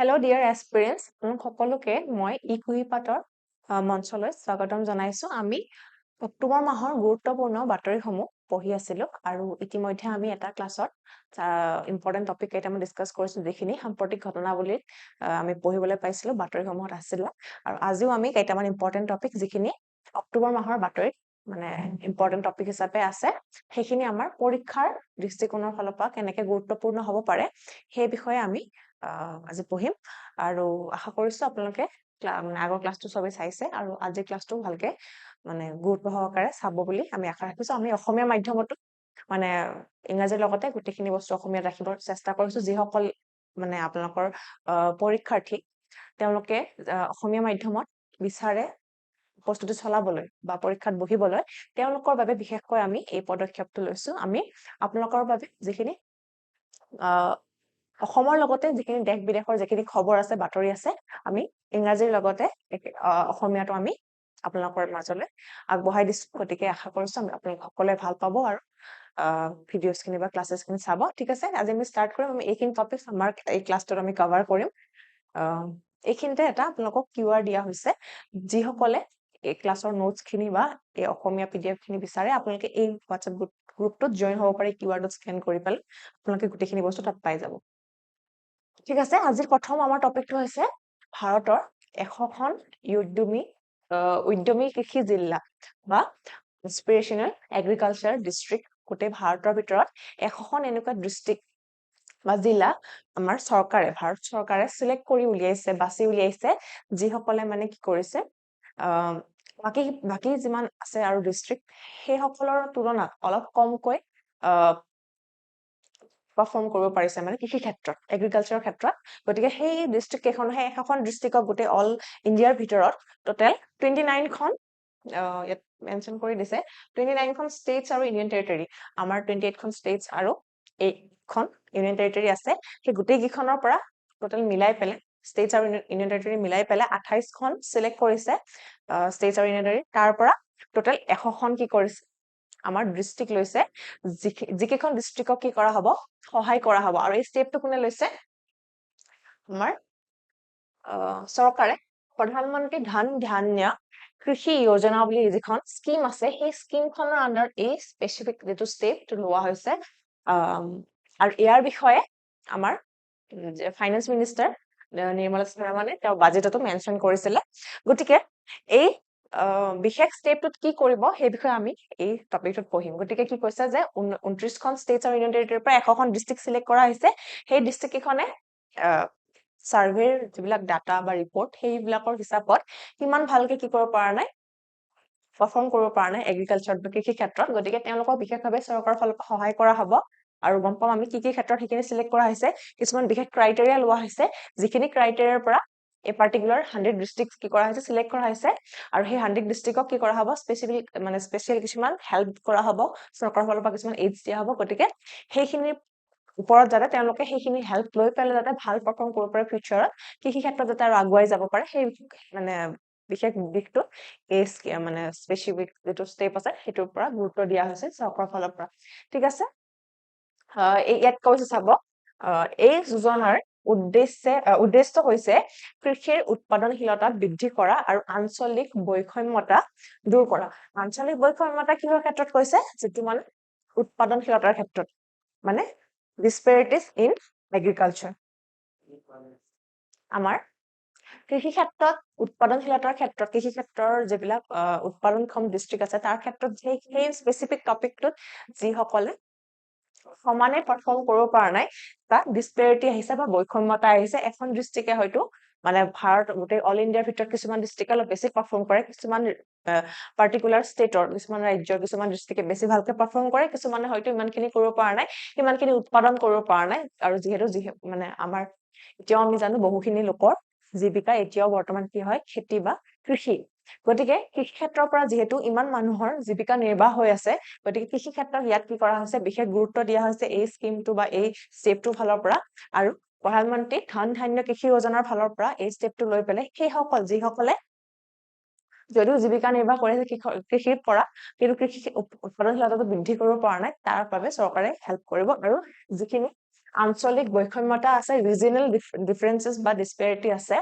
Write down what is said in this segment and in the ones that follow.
Hello' dear এস্পিৰেণ্টছ, সকলোকে মই ইকুইপাতৰ মঞ্চলৈ স্বাগতম জনাইছো। আমি অক্টোবৰ মাহৰ গুৰুত্বপূৰ্ণ বাতৰিসমূহ পঢ়ি আছিলো আৰু ইতিমধ্যে আমি এটা ক্লাছত ইম্পৰ্টেণ্ট টপিক কেইটামান ডিছকাছ কৰিছো, যিখিনি সাম্প্ৰতিক ঘটনাৱলীত আমি পঢ়িবলৈ পাইছিলো, বাতৰিসমূহত আছিলে। আৰু আজিও আমি কেইটামান ইম্পৰ্টেণ্ট টপিক, যিখিনি অক্টোবৰ মাহৰ বাতৰিত মানে ইম্পৰ্টেণ্ট টপিক হিচাপে আছে, সেইখিনি আমাৰ পৰীক্ষাৰ দৃষ্টিকোণৰ ফালৰ পৰা কেনেকে গুৰুত্বপূৰ্ণ হ'ব পাৰে সেই বিষয়ে আমি আজি পঢ়িম। আৰু আশা কৰিছো আপোনালোকে আগৰ ক্লাছটো সবে চাইছে আৰু আজিৰ ক্লাছটো ভালকে মানে গুৰুত্ব সহকাৰে চাব বুলি আমি আশা ৰাখিছো। আমি অসমীয়া মাধ্যমতো মানে ইংৰাজীৰ লগতে গোটেইখিনি বস্তু অসমীয়াত ৰাখিবৰ চেষ্টা কৰিছো। যিসকল মানে আপোনালোকৰ পৰীক্ষাৰ্থী, তেওঁলোকে অসমীয়া মাধ্যমত বিচাৰে প্ৰস্তুতি চলাবলৈ বা পৰীক্ষাত বহিবলৈ, তেওঁলোকৰ বাবে বিশেষকৈ আমি এই পদক্ষেপটো লৈছো। আমি আপোনালোকৰ বাবে যিখিনি অসমৰ লগতে যিখিনি দেশ বিদেশৰ যিখিনি খবৰ আছে, বাতৰি আছে, আমি ইংৰাজীৰ লগতে অসমীয়াটো আমি আপোনালোকৰ মাজলৈ আগবঢ়াই দিছো। গতিকে আশা কৰিছো আপোনালোক সকলোৱে ভাল পাব আৰু ভিডিঅ'ছ খিনি বা ক্লাছেছ খিনি চাব। ঠিক আছে, আজি আমি ষ্টাৰ্ট কৰিম। আমি এইখিনি টপিক আমাৰ এই ক্লাছটোত আমি কভাৰ কৰিম। এইখিনিতে এটা আপোনালোকক কিউআৰ দিয়া হৈছে। যিসকলে এই ক্লাছৰ নোটছ খিনি বা এই অসমীয়া PDF খিনি বিচাৰে, আপোনালোকে এই হোৱাটছএপ গ্ৰুপটোত জইন হ'ব পাৰে। কিউআৰটো স্কেন কৰি পেলাই আপোনালোকে গোটেইখিনি বস্তু তাত পাই যাব। ঠিক আছে, আজিৰ প্ৰথম আমাৰ টপিকটো হৈছে ভাৰতৰ 100খন উদ্যমী কৃষি জিলা বা ইন্সপিৰেশ্যনেল এগ্ৰিকালচাৰ ডিষ্ট্ৰিক্ট। গোটেই ভাৰতৰ ভিতৰত 100খন এনেকুৱা ডিষ্ট্ৰিক্ট বা জিলা আমাৰ ভাৰত চৰকাৰে চিলেক্ট কৰি উলিয়াইছে, বাছি উলিয়াইছে, যিসকলে মানে কি কৰিছে, বাকী যিমান আছে আৰু ডিষ্ট্ৰিক্ট, সেই সকলৰ তুলনাত অলপ কমকৈ পাৰফৰ্ম কৰিব পাৰিছে, মানে কৃষি ক্ষেত্ৰত, এগ্ৰিকালচাৰৰ ক্ষেত্ৰত। গতিকে সেই ডিষ্ট্ৰিক্ট কেইখন, সেই 100খন ডিষ্ট্ৰিক্টক গোটেই অল ইণ্ডিয়াৰ ভিতৰত টোটেল 29খন ইয়াত মেনশ্যন কৰি দিছে, 29খন ষ্টেটছ আৰু ইউনিয়ন টেৰিটৰী। আমাৰ 28খন ষ্টেটছ আৰু 8খন ইউনিয়ন টেৰিটৰী আছে। সেই গোটেই কেইখনৰ পৰা টোটেল মিলাই পেলাই, ষ্টেটছ আৰু ইউনিয়ন টেৰিটৰী মিলাই পেলাই 28খন চিলেক্ট কৰিছে ষ্টেটছ আৰু ইউনিয়ন টেৰিটৰী। তাৰ পৰা টোটেল 100খন কি কৰিছে, আমাৰ ডিষ্ট্ৰিক্ট লৈছে, যিকেইখন ডিষ্ট্ৰিক্টক কি কৰা হ'ব, সহায় কৰা হ'ব। আৰু এই ষ্টেপটো কোনে লৈছে, আমাৰ চৰকাৰে প্ৰধানমন্ত্ৰী ধন ধান্য কৃষি যোজনা বুলি যিখন স্কিম আছে, সেই স্কিমখনৰ আণ্ডাৰ এই স্পেচিফিক যিটো ষ্টেপটো লোৱা হৈছে। আৰু ইয়াৰ বিষয়ে আমাৰ ফাইনেন্স মিনিষ্টাৰ নিৰ্মলা সীতাৰমণে তেওঁৰ বাজেটতো মেনশ্যন কৰিছিলে। গতিকে এই বিশেষ ষ্টেপটোত কি কৰিব, সেই বিষয়ে আমি এই টপিকটোত পঢ়িম। গতিকে কি কৈছে যে 29খন ষ্টেটছ আৰু ইউনিয়ন টেৰিটৰীৰ পৰা 100খন ডিষ্ট্ৰিক্ট চিলেক্ট কৰা হৈছে। সেই ডিষ্ট্ৰিক্ট কেইখনে ছাৰ্ভেৰ যিবিলাক ডাটা বা ৰিপৰ্ট, সেইবিলাকৰ হিচাপত কিমান ভালকে কি কৰিব পৰা নাই, পাৰফৰ্ম কৰিব পৰা নাই এগ্ৰিকালচাৰত বা কৃষি ক্ষেত্ৰত। গতিকে তেওঁলোকক বিশেষভাৱে চৰকাৰৰ ফালৰ পৰা সহায় কৰা হ'ব। আৰু গম পাম আমি কি ক্ষেত্ৰত সেইখিনি চিলেক্ট কৰা হৈছে। কিছুমান বিশেষ ক্ৰাইটেৰিয়া লোৱা হৈছে, যিখিনি ক্ৰাইটেৰিয়াৰ পৰা এই পাৰ্টিকুলাৰ 100 ডিষ্ট্ৰিক্ট কি কৰা হৈছে, চিলেক্ট কৰা হৈছে। আৰু সেই 100 ডিষ্ট্ৰিক্টক কি কৰা হ'ব, স্পেচিয়েল কিছুমান হেল্প কৰা হ'ব, চৰকাৰৰ ফালৰ পৰা কিছুমান এইডছ দিয়া হ'ব। গতিকে সেইখিনিৰ ওপৰত যাতে তেওঁলোকে সেইখিনি হেল্প লৈ পেলাই যাতে ভাল পাৰফৰ্ম কৰিব পাৰে ফিউচাৰত, কৃষি ক্ষেত্ৰত যাতে আৰু আগুৱাই যাব পাৰে, সেই মানে বিশেষ দিশটো এই মানে স্পেচিফিক যিটো ষ্টেপ আছে, সেইটোৰ পৰা গুৰুত্ব দিয়া হৈছে চৰকাৰৰ ফালৰ পৰা। ঠিক আছে, ইয়াত কৈছে চাব, এই যোজনাৰ উদ্দেশ্য হৈছে কৃষিৰ উৎপাদনশীলতা বৃদ্ধি কৰা আৰু আঞ্চলিক বৈষম্যতা দূৰ কৰা। আঞ্চলিক বৈষম্যতা কিহৰ ক্ষেত্ৰত কৈছে, যিটো মানে উৎপাদনশীলতাৰ ক্ষেত্ৰত, মানে ডিছপেৰিটিজ ইন এগ্ৰিকালচাৰ। আমাৰ কৃষি ক্ষেত্ৰত উৎপাদনশীলতাৰ ক্ষেত্ৰত, কৃষি ক্ষেত্ৰৰ যিবিলাক উৎপাদনক্ষম ডিষ্ট্ৰিক্ট আছে, তাৰ ক্ষেত্ৰত সেই স্পেচিফিক টপিকটোত যিসকলে সমানে পাৰফৰ্ম কৰিব পৰা নাই, তাত ডিছপেৰিটি আহিছে বা বৈষম্যতা আহিছে। এখন ডিষ্ট্ৰিক্টে হয়তো মানে গোটেই অল ইণ্ডিয়াৰ ভিতৰত কিছুমান ডিষ্ট্ৰিক্টে অলপ বেছি পাৰফৰ্ম কৰে, কিছুমান পাৰ্টিকুলাৰ ষ্টেটৰ, কিছুমান ৰাজ্যৰ কিছুমান ডিষ্ট্ৰিক্টে বেছি ভালকে পাৰফৰ্ম কৰে, কিছুমানে হয়তো ইমানখিনি কৰিব পৰা নাই, ইমানখিনি উৎপাদন কৰিব পৰা নাই। আৰু যিহেতু মানে আমাৰ এতিয়াও আমি জানো বহুখিনি লোকৰ জীৱিকা এতিয়াও বৰ্তমান কি হয়, খেতি বা কৃষি। গতিকে কৃষি ক্ষেত্ৰৰ পৰা যিহেতু ইমান মানুহৰ জীৱিকা নিৰ্বাহ হৈ আছে, গতিকে কৃষি ক্ষেত্ৰত ইয়াত কি কৰা হৈছে, বিশেষ গুৰুত্ব দিয়া হৈছে এই স্কিমটো বা এই ষ্টেপটোৰ ফালৰ পৰা। আৰু প্ৰধানমন্ত্ৰী ধন ধান্য কৃষি যোজনাৰ ফালৰ পৰা এই ষ্টেপটো লৈ পেলাই সেইসকল যিসকলে যদিও জীৱিকা নিৰ্বাহ কৰি আছে কৃষিৰ পৰা, কিন্তু কৃষি উৎপাদনশীলতাটো বৃদ্ধি কৰিব পৰা নাই, তাৰ বাবে চৰকাৰে হেল্প কৰিব। আৰু যিখিনি আঞ্চলিক বৈষম্যতা আছে, ৰিজনেল ডিফাৰেন্সেস বা ডিসপেৰিটি আছে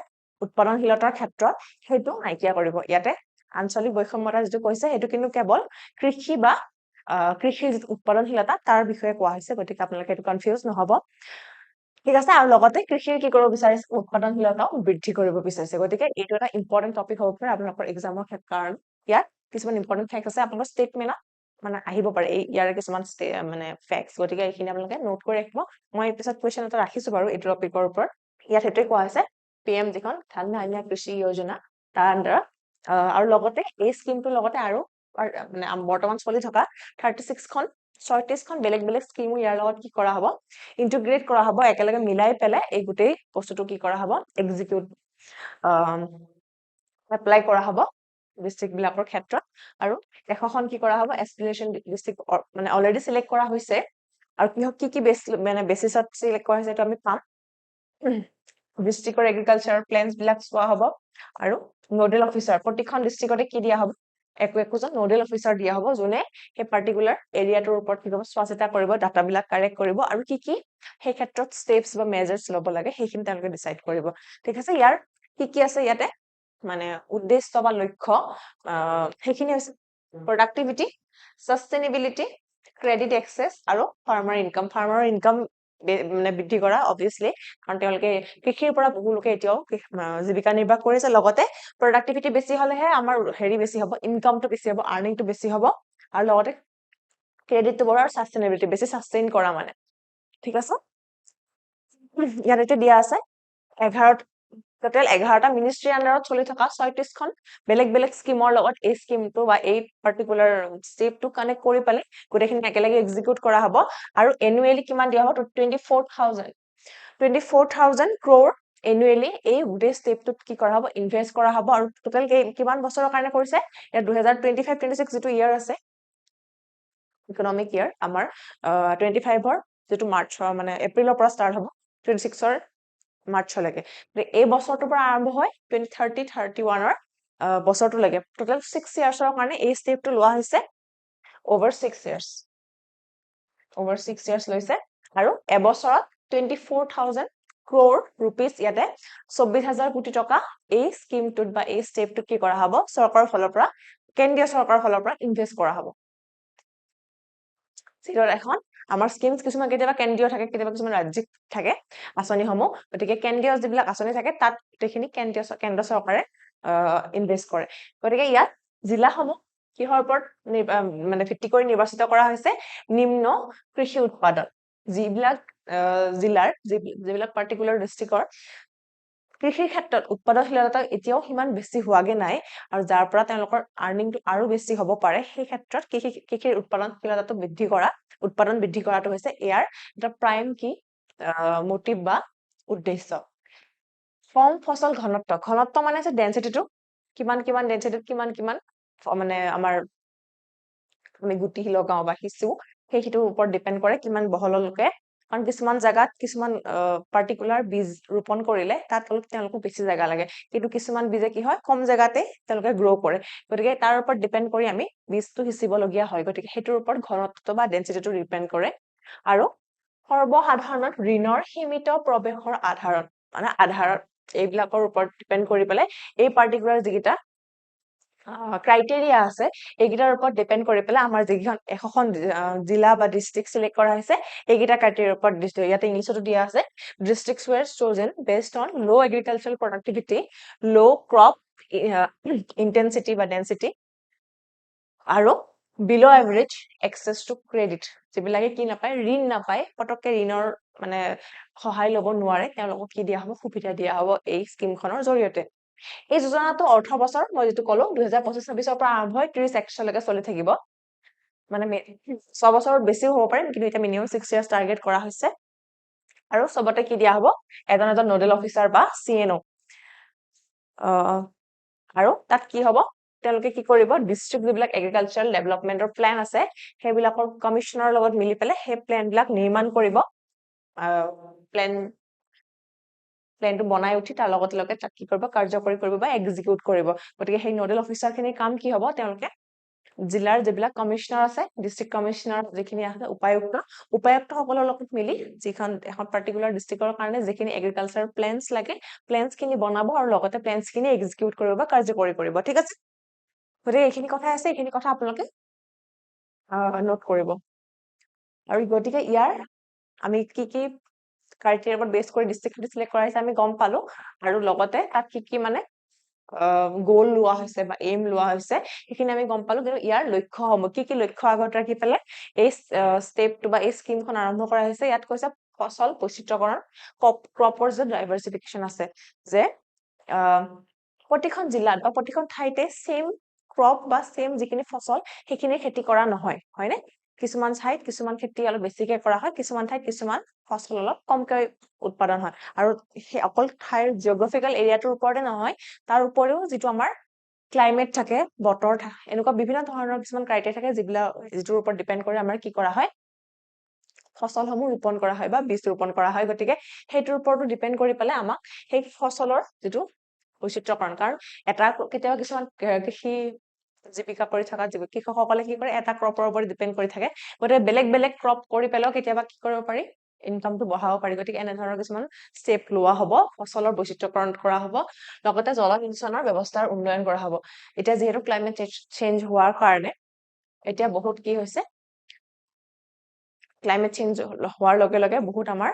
উৎপাদনশীলতাৰ ক্ষেত্ৰত, সেইটো নাইকিয়া কৰিব। ইয়াতে আঞ্চলিক বৈষম্যতা যেটো কৈছে সেইটো কিন্তু কেৱল কৃষি বা কৃষিৰ যিটো উৎপাদনশীলতা তাৰ বিষয়ে কোৱা হৈছে, গতিকে আপোনালোকে এইটো কনফিউজ নহব। ঠিক আছে, আৰু লগতে কৃষিৰ কি কৰিব বিচাৰিছে, উৎপাদনশীলতাও বৃদ্ধি কৰিব বিচাৰিছে। গতিকে এইটো এটা ইম্পৰ্টেন্ট টপিক হ'ব পাৰে আপোনালোকৰ এক্সামৰ কাৰণ ইয়াত কিছুমান ইম্পৰ্টেন্ট ফেক্ট আছে আপোনালোকৰ ষ্টেটমেন্টত মানে আহিব পাৰে ইয়াৰে কিছুমান মানে ফেক্টছ, গতিকে এইখিনি আপোনালোকে নোট কৰি ৰাখিব। মই পিছত কুৱেশ্যন এটা ৰাখিছো বাৰু এইটো টপিকৰ ওপৰত। ইয়াত সেইটোৱে কোৱা হৈছে PM যিখন ধন ধান্যা কৃষি যোজনা তাৰ আণ্ডাৰত, আৰু লগতে এই স্কিমটোৰ লগতে আৰু মানে বৰ্তমান চলি থকা 36খন বেলেগ বেলেগ স্কিমো ইয়াৰ লগত কি কৰা হ'ব, ইন্টিগ্ৰেট কৰা হ'ব, একেলগে মিলাই পেলাই এই গোটেই বস্তুটো কি কৰা হ'ব, এক্সিকিউট এপ্লাই কৰা হ'ব ডিষ্ট্ৰিক্ট বিলাকৰ ক্ষেত্ৰত। আৰু 100খন কি কৰা হ'ব, এস্পিৰেশ্যন ডিষ্ট্ৰিক্ট মানে অলৰেডি চিলেক্ট কৰা হৈছে, আৰু কি মানে বেচিছত চিলেক্ট কৰা হৈছে এইটো আমি পাম। ডিষ্ট্ৰিক্টৰ এগ্ৰিকালচাৰ প্লেনছ বিলাক চোৱা হ'ব, আৰু নোডেল অফিচাৰ প্ৰতিখন ডিষ্ট্ৰিক্টতে কি দিয়া হ'ব, একোজন নোডেল অফিচাৰ দিয়া হ'ব, যোনে সেই পাৰ্টিকুলাৰ এৰিয়াটোৰ ওপৰত কি কৰিব, চোৱা চিতা কৰিব, ডাটাবিলাক কাৰেক্ট কৰিব, আৰু কি সেই ক্ষেত্ৰত ষ্টেপছ বা মেজাৰ্ছ ল'ব লাগে সেইখিনি তেওঁলোকে ডিচাইড কৰিব। ঠিক আছে, ইয়াৰ কি আছে ইয়াতে মানে উদ্দেশ্য বা লক্ষ্য, সেইখিনি হৈছে প্ৰডাক্টিভিটি, সাষ্টেইনেবিলিটি, ক্ৰেডিট এক্সেছ আৰু ফাৰ্মাৰ ইনকাম মানে বৃদ্ধি কৰা, অবভিয়াছলি, কাৰণ তেওঁলোকে কৃষিৰ পৰা বহু লোকে এতিয়াও জীৱিকা নিৰ্বাহ কৰিছে। লগতে প্ৰডাক্টিভিটি বেছি হলেহে আমাৰ হেৰি বেছি হ'ব, ইনকামটো বেছি হ'ব, আৰ্নিংটো বেছি হ'ব, আৰু লগতে ক্ৰেডিটটো বঢ়া আৰু সাষ্টেইনেবিলিটি বেছি সাষ্টেইন কৰা মানে। ঠিক আছে, ইয়াত এতিয়া দিয়া আছে টোটেল 11টা মিনিষ্ট্ৰীৰ আণ্ডাৰত চলি থকা 36খন বেলেগ বেলেগ স্কিমৰ লগত এই স্কিমটো বা এই পাৰ্টিকুলাৰ ষ্টেপটো কানেক্ট কৰি পেলাই গোটেইখিনি একেলগে এক্সিকিউট কৰা হ'ব। আৰু এনুৱেলি কিমান দিয়া হ'ব, 24,000 crore এনুৱেলি এই গোটেই ষ্টেপটোত কি কৰা হ'ব, ইনভেষ্ট কৰা হ'ব। আৰু টোটেল কিমান বছৰৰ কাৰণে কৰিছে, ইয়াত 2025-26 যিটো ইয়াৰ আছে ইকনমিক ইয়াৰ আমাৰ 25ৰ যিটো মাৰ্চৰ মানে এপ্ৰিলৰ পৰা ষ্টাৰ্ট হ'ব 26ৰ মাৰ্চলৈকে, এই বছৰটোৰ পৰা আৰম্ভ হয় 2030-31ৰ বছৰটোলৈকে, টোটেল 6 ইয়াৰ্ছৰ কাৰণে এই ষ্টেপটো লোৱা হৈছে। over 6 years লৈছে, আৰু এবছৰত 24,000 crore rupees ইয়াতে 24,000 কোটি টকা এই স্কিমটোত বা এই ষ্টেপটোত কি কৰা হ'ব, চৰকাৰৰ ফালৰ পৰা, কেন্দ্ৰীয় চৰকাৰৰ ফালৰ পৰা ইনভেষ্ট কৰা হ'ব। এখন আমাৰ স্কিমছ কিছুমান কেতিয়াবা কেন্দ্ৰীয় থাকে, কেতিয়াবা কিছুমান ৰাজ্যিক থাকে আঁচনিসমূহ, গতিকে কেন্দ্ৰীয় যিবিলাক আঁচনি থাকে তাত গোটেইখিনি কেন্দ্ৰ চৰকাৰে ইনভেষ্ট কৰে। গতিকে ইয়াত জিলাসমূহ কিহৰ ওপৰত মানে ভিত্তি কৰি নিৰ্বাচিত কৰা হৈছে, নিম্ন কৃষি উৎপাদন, যিবিলাক জিলাৰ যিবিলাক পাৰ্টিকুলাৰ ডিষ্ট্ৰিক্টৰ কৃষিৰ ক্ষেত্ৰত উৎপাদনশীলতা এতিয়াও সিমান বেছি হোৱাগে নাই, আৰু যাৰ পৰা তেওঁলোকৰ আৰ্নিংটো আৰু বেছি হ'ব পাৰে, সেই ক্ষেত্ৰত কৃষিৰ উৎপাদনশীলতাটো উৎপাদন বৃদ্ধি কৰাটো হৈছে ইয়াৰ এটা প্ৰাইম কি মটিভ বা উদ্দেশ্য। কম ফচল ঘনত্ব মানে হৈছে ডেনচিটিটো, কিমান ডেনচিটিত কিমান মানে আমাৰ আমি গুটি লগাও বা সিঁচো, সেইটোৰ ওপৰত ডিপেণ্ড কৰে কিমান বহললৈকে, কাৰণ কিছুমান জাগাত কিছুমান পাৰ্টিকুলাৰ বীজ ৰোপন কৰিলে তাত তেওঁলোকক বেছি জাগা লাগে, কিন্তু কিছুমান বীজে কি হয় কম জাগাতে তেওঁলোকে গ্ৰ' কৰে, গতিকে তাৰ ওপৰত ডিপেণ্ড কৰি আমি বীজটো সিঁচিবলগীয়া হয়, গতিকে সেইটোৰ ওপৰত ঘনত্ব বা ডেনচিটিটো ডিপেণ্ড কৰে। আৰু সৰ্বসাধাৰণত ঋণৰ সীমিত প্ৰৱেশৰ আধাৰত এইবিলাকৰ ওপৰত ডিপেণ্ড কৰি পেলাই এই পাৰ্টিকুলাৰ যিকেইটা ক্ৰাইটেৰিয়া আছে এইকেইটাৰ ওপৰত ডিপেণ্ড কৰি পেলাই আমাৰ যিকেইখন 100খন জিলা বা ডিষ্ট্ৰিক্ট চিলেক্ট কৰা হৈছে, এইকেইটা ক্ৰাইটেৰিয়াৰ ওপৰত ইয়াতে ইংলিছতো দিয়া আছে, districts were chosen based on low' agricultural productivity, low' crop intensity বা ডেনচিটি, আৰু below' average access to credit, যিবিলাকে কি নাপায়, ঋণ নাপায়, পটককে ঋণৰ মানে সহায় ল'ব নোৱাৰে, তেওঁলোকক কি দিয়া হ'ব, সুবিধা দিয়া হ'ব এই স্কিমখনৰ জৰিয়তে। এই যোজনাটো অৰ্থ বছৰ মই যিটো ক'লো 2025-26ৰ পৰা আৰম্ভ হৈ 30-31লৈকে চলি থাকিব, মানে 6 বছৰত বেছিও হ'ব পাৰে, কিন্তু এতিয়া মিনিমাম 6 years টাৰ্গেট কৰা হৈছে। আৰু চবতে কি দিয়া হ'ব, এজন নোডেল অফিচাৰ বা CNO, আৰু তাত কি হ'ব, তেওঁলোকে কি কৰিব, ডিষ্ট্ৰিক্ট যিবিলাক এগ্ৰিকালচাৰেল ডেভেলপমেন্টৰ প্লেন আছে সেইবিলাকৰ কমিশনৰ লগত মিলি পেলাই সেই প্লেনবিলাক নিৰ্মাণ কৰিব, প্লেনটো বনাই উঠি তাৰ লগতে তাক কি কৰিব, কাৰ্যকৰী কৰিব বা এক্সিকিউট কৰিব। গতিকে সেই নোডেল অফিচাৰ খিনিৰ কাম কি হ'ব, তেওঁলোকে জিলাৰ যিবিলাক কমিশনাৰ আছে ডিষ্ট্ৰিক্ট কমিশনাৰ যিখিনি আছে উপায়ুক্তসকলৰ লগত মিলি যিখন এখন পাৰ্টিকুলাৰ ডিষ্ট্ৰিক্টৰ কাৰণে যিখিনি এগ্ৰিকালচাৰ প্লেনছ লাগে প্লেনছখিনি বনাব আৰু লগতে প্লেনছখিনি এক্সিকিউট কৰিব বা কাৰ্যকৰী কৰিব ঠিক আছে গতিকে এইখিনি কথা আছে এইখিনি কথা আপোনালোকে নোট কৰিব আৰু গতিকে ইয়াৰ আমি কি ক্ৰাইটেৰিয়াৰ ওপৰত বেছ কৰি ডিষ্ট্ৰিক্টটো চিলেক্ট কৰাইছে আমি গম পালো আৰু লগতে তাত কি মানে গোল লোৱা হৈছে বা এইম লোৱা হৈছে সেইখিনি আমি গম পালো কিন্তু ইয়াৰ লক্ষ্যসমূহ কি লক্ষ্য আগত ৰাখি পেলাই এই ষ্টেপটো বা এই স্কিমখন আৰম্ভ কৰা হৈছে ইয়াত কৈছে ফসল বৈচিত্ৰ্যকৰণ ক্ৰপৰ যে ডাইভাৰ্চিফিকেশ্যন আছে যে প্ৰতিখন জিলাত বা প্ৰতিখন ঠাইতে সেম ক্ৰপ বা সেম যিখিনি ফসল সেইখিনি খেতি কৰা নহয় হয়নে কিছুমান ঠাইত কিছুমান খেতি অলপ বেছিকে কৰা হয় কিছুমান ঠাইত কিছুমান ফসল অলপ কমকৈ উৎপাদন হয় আৰু সেই অকল ঠাইৰ জিঅগ্ৰাফিকেল এৰিয়াটোৰ ওপৰতে নহয় তাৰ উপৰিও যিটো আমাৰ ক্লাইমেট থাকে বতৰ এনেকুৱা বিভিন্ন ধৰণৰ কিছুমান ক্ৰাইটেৰিয়া থাকে যিটোৰ ওপৰত ডিপেন্ড কৰি আমাৰ কি কৰা হয় ফসলসমূহ ৰোপণ কৰা হয় বা বীজ ৰোপণ কৰা হয় গতিকে সেইটোৰ ওপৰতো ডিপেন্ড কৰি পেলাই আমাক সেই ফসলৰ যিটো বৈচিত্ৰ্যকৰণ কাৰণ এটা কেতিয়াবা কিছুমান কৃষি জীৱিকা কৰি থকা কৃষকসকলে কি কৰে এটা ক্ৰপৰ ওপৰত ডিপেন্ড কৰি থাকে গতিকে বেলেগ বেলেগ ক্ৰপ কৰি পেলাও কেতিয়াবা কি কৰিব পাৰি ইনকামটো বঢ়াব পাৰি গতিকে এনেধৰণৰ কিছুমান ষ্টেপ লোৱা হ'ব ফসলৰ বৈচিত্ৰ্যকৰণ কৰা হ'ব লগতে জলসিঞ্চনৰ ব্যৱস্থাৰ উন্নয়ন কৰা হ'ব এতিয়া যিহেতু ক্লাইমেট চেঞ্জ হোৱাৰ কাৰণে এতিয়া বহুত কি হৈছে ক্লাইমেট চেঞ্জ হোৱাৰ লগে লগে বহুত আমাৰ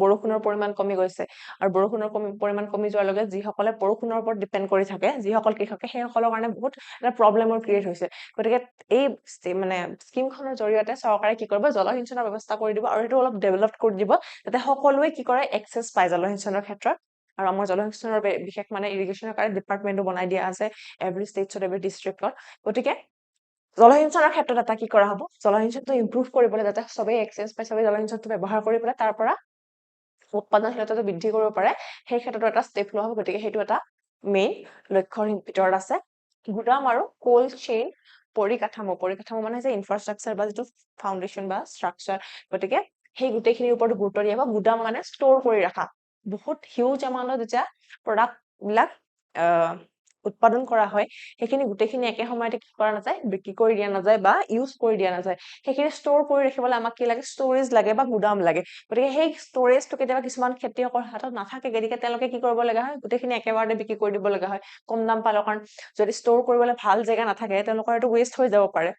বৰষুণৰ পৰিমাণ কমি গৈছে আৰু বৰষুণৰ পৰিমাণ কমি যোৱাৰ লগে যিসকলে বৰষুণৰ ওপৰত ডিপেন্ড কৰি থাকে যিসকল কৃষকে সেইসকলৰ কাৰণে বহুত এটা প্ৰব্লেমৰ ক্ৰিয়েট হৈছে গতিকে এই মানে স্কিমখনৰ জৰিয়তে চৰকাৰে কি কৰিব জলসিঞ্চনৰ ব্যৱস্থা কৰি দিব আৰু সেইটো অলপ ডেভেলপ কৰি দিব যাতে সকলোৱে কি কৰে এক্সেছ পায় জলসিঞ্চনৰ ক্ষেত্ৰত আৰু আমাৰ জলসিঞ্চনৰ বিশেষ মানে ইৰিগেশ্যনৰ কাৰণে ডিপাৰ্টমেণ্টো বনাই দিয়া আছে এভৰি ষ্টেটছত এভৰি ডিষ্ট্ৰিক্টত গতিকে জলসিঞ্চনৰ ক্ষেত্ৰত এটা কি কৰা হ'ব জলসিঞ্চনটো ইম্প্ৰুভ কৰিবলৈ যাতে সবেই এক্সেছ পায় সবেই জলসিঞ্চনটো ব্যৱহাৰ কৰি পেলাই তাৰ পৰা উৎপাদনশীলতাটো বৃদ্ধি কৰিব পাৰে সেই ক্ষেত্ৰতো এটা ষ্টেপ লোৱা হ'ব গতিকে সেইটো এটা মেইন লক্ষ্যৰ ভিতৰত আছে গুদাম আৰু কোল্ড চেইন পৰিকাঠামো মানে যে ইনফ্ৰাষ্ট্ৰাকচাৰ বা যিটো ফাউণ্ডেশ্যন বা ষ্ট্ৰাকচাৰ গতিকে সেই গোটেইখিনিৰ ওপৰত গুৰুত্ব দিয়া হ'ব গুদাম মানে ষ্ট'ৰ কৰি ৰাখা বহুত হিউজ এমাউণ্টত যেতিয়া প্ৰডাক্ট বিলাক উৎপাদন কৰা হয় সেইখিনি গোটেইখিনি একে সময়তে কি কৰা নাযায় বিক্ৰী কৰি দিয়া নাযায় বা ইউজ কৰি দিয়া নাযায় সেইখিনি ষ্ট'ৰ কৰি ৰাখিবলৈ আমাক কি লাগে ষ্ট'ৰেজ লাগে বা গুদাম লাগে গতিকে সেই ষ্ট'ৰেজটো কেতিয়াবা কিছুমান খেতিয়কৰ হাতত নাথাকে গতিকে তেওঁলোকে কি কৰিব লগা হয় গোটেইখিনি একেবাৰতে বিক্ৰী কৰি দিব লগা হয় কম দাম পালৰ কাৰণ যদি ষ্ট'ৰ কৰিবলৈ ভাল জেগা নাথাকে তেওঁলোকৰ এইটো ৱেষ্ট হৈ যাব পাৰে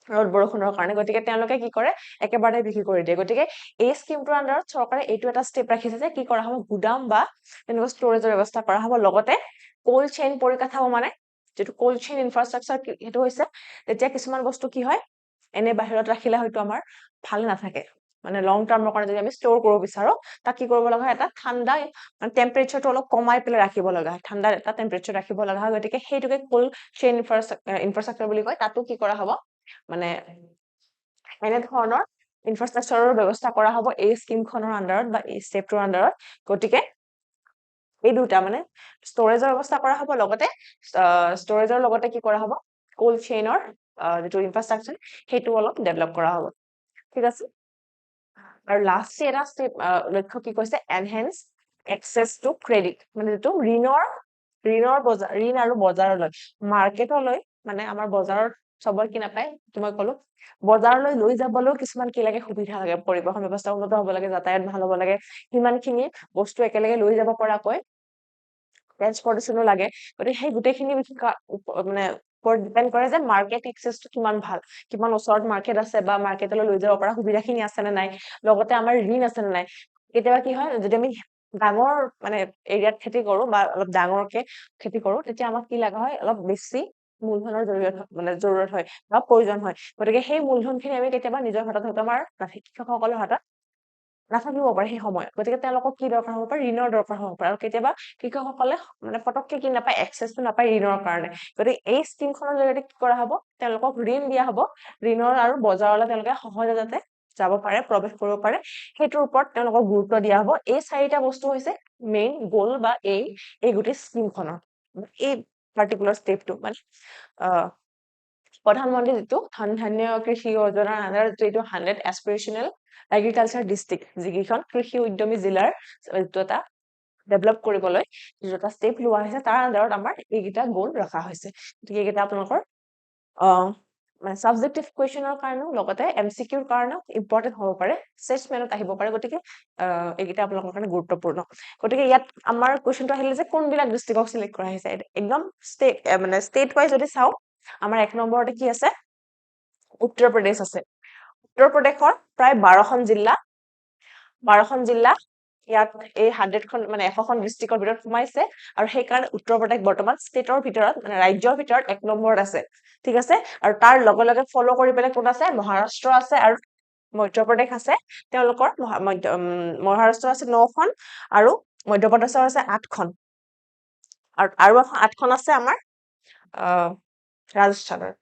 ৰ'দ বৰষুণৰ কাৰণে গতিকে তেওঁলোকে কি কৰে একেবাৰতে বিক্ৰী কৰি দিয়ে গতিকে এই স্কিমটোৰ আণ্ডাৰত চৰকাৰে এইটো এটা ষ্টেপ ৰাখিছে যে কি কৰা হ'ব গুদাম বা তেনেকুৱা ষ্ট'ৰেজৰ ব্যৱস্থা কৰা হ'ব লগতে কোল্ড চেইন পৰিকাঠামো মানে যেটো কোল্ড চেইন ইনফ্ৰাষ্ট্ৰাকচাৰ সেইটো হৈছে তেতিয়া কিছুমান বস্তু কি হয় এনে বাহিৰত ৰাখিলে হয়তো আমাৰ ভাল নাথাকে মানে লং টাৰ্মৰ কাৰণে যদি আমি ষ্ট'ৰ কৰিব বিচাৰো তাক কি কৰিব লগা হয় এটা ঠাণ্ডা মানে টেম্পাৰেচাৰটো অলপ কমাই পেলাই ৰাখিব লগা হয় ঠাণ্ডা এটা টেম্পাৰেচাৰ ৰাখিব লগা হয় গতিকে সেইটোকে কোল্ড চেইন ইনফ্ৰাষ্ট্ৰাকচাৰ বুলি কয় তাতো কি কৰা হ'ব মানে এনে ধৰণৰ ইনফ্ৰাষ্ট্ৰাকচাৰৰ ব্যৱস্থা কৰা হ'ব এই স্কিমখনৰ আণ্ডাৰত বা এই ষ্টেপটোৰ আণ্ডাৰত গতিকে এই দুটা মানে ষ্ট'ৰেজৰ ব্যৱস্থা কৰা হ'ব লগতে ষ্ট'ৰেজৰ লগতে কি কৰা হ'ব কোল্ড চেইনৰ যিটো ইনফ্ৰাষ্ট্ৰাকচাৰ সেইটো অলপ ডেভেলপ কৰা হ'ব ঠিক আছে আৰু লাষ্টলি এটা ষ্টেপ লক্ষ্য কি কৈছে এনহেন্স এক্সেছ টু ক্ৰেডিট মানে যিটো ঋণ আৰু বজাৰলৈ মাৰ্কেটলৈ মানে আমাৰ বজাৰত চবৰে কি নাপায় মই ক'লো বজাৰলৈ লৈ যাবলৈও কিছুমান কি লাগে সুবিধা লাগে পৰিবহণ ব্যৱস্থা উন্নত হ'ব লাগে যাতায়াত ভাল হ'ব লাগে সিমানখিনি বস্তু একেলগে লৈ যাব পৰাকৈ ট্ৰান্সপৰ্টেশ্যনো লাগে গতিকে সেই গোটেইখিনি মানে ওপৰত ডিপেণ্ড কৰে যে মাৰ্কেট এক্সেছটো কিমান ভাল কিমান ওচৰত মাৰ্কেট আছে বা মাৰ্কেটলৈ লৈ যাব পৰা সুবিধাখিনি আছে নে নাই লগতে আমাৰ ঋণ আছে নে নাই কেতিয়াবা কি হয় যদি আমি ডাঙৰ মানে এৰিয়াত খেতি কৰো বা অলপ ডাঙৰকে খেতি কৰো তেতিয়া আমাক কি লগা হয় অলপ বেছি মূলধনৰ জৰুৰত হয় বা প্ৰয়োজন হয় গতিকে সেই মূলধনখিনি আমি কেতিয়াবা নিজৰ হাতত হয়তো আমাৰ কৃষকসকলৰ হাতত নাথাকিব পাৰে সেই সময়ত গতিকে তেওঁলোকক কি দৰকাৰ হ'ব পাৰে ঋণৰ দৰকাৰ হ'ব পাৰে আৰু কেতিয়াবা কৃষকসকলে মানে পটককে কি নাপায় এক্সেছটো নাপায় ঋণৰ কাৰণে গতিকে এই স্কিমখনৰ জৰিয়তে কি কৰা হ'ব তেওঁলোকক ঋণ দিয়া হ'ব ঋণৰ আৰু বজাৰলৈ তেওঁলোকে সহজে যাতে যাব পাৰে প্ৰৱেশ কৰিব পাৰে সেইটোৰ ওপৰত তেওঁলোকক গুৰুত্ব দিয়া হ'ব এই চাৰিটা বস্তু হৈছে মেইন গ'ল বা এই গোটেই স্কিমখনৰ এই পাৰ্টিকুলাৰ ষ্টেপটো মানে প্ৰধানমন্ত্ৰী যিটো ধন ধান্য কৃষি যোজনাৰ আণ্ডাৰত যিটো 100 এছপিৰেশ্যনেল এগ্ৰিকালচাৰ ডিষ্ট্ৰিক্ট যিকেইখন কৃষি উদ্যমী জিলাৰ যিটো এটা ডেভেলপ কৰিবলৈ যিটো এটা ষ্টেপ লোৱা হৈছে তাৰ আণ্ডাৰত আমাৰ এইকেইটা গ'ল ৰখা হৈছে গতিকে এইকেইটা আপোনালোকৰ মানে সাবজেক্টিভ কুৱেশ্যনৰ কাৰণেও লগতে MCQৰ কাৰণেও ইম্পৰ্টেণ্ট হ'ব পাৰে, ষ্টেটমেণ্টত আহিব পাৰে, গতিকে এইকেইটা আপোনালোকৰ কাৰণে গুৰুত্বপূৰ্ণ। গতিকে ইয়াত আমাৰ কুৱেশ্যনটো আহিলে যে কোনবিলাক ডিষ্ট্ৰিক্টক চিলেক্ট কৰা হৈছে, একদম মানে ষ্টেট ৱাইজ যদি চাওঁ, আমাৰ 1 নম্বৰতে কি আছে, উত্তৰ প্ৰদেশ আছে। উত্তৰ প্ৰদেশৰ প্ৰায় 12খন জিলা ইয়াত এই 100খন মানে 100খন ডিষ্ট্ৰিক্টৰ ভিতৰত সোমাইছে, আৰু সেইকাৰণে উত্তৰ প্ৰদেশ বৰ্তমান ষ্টেটৰ ভিতৰত মানে ৰাজ্যৰ ভিতৰত 1 নম্বৰত আছে, ঠিক আছে। আৰু তাৰ লগে লগে ফলো কৰি পেলাই কোন আছে, মহাৰাষ্ট্ৰ আছে আৰু মধ্যপ্ৰদেশ আছে। তেওঁলোকৰ মহাৰাষ্ট্ৰ আছে 9খন আৰু মধ্যপ্ৰদেশৰ আছে 8খন, আৰু 8খন আছে আমাৰ ৰাজস্থানৰ।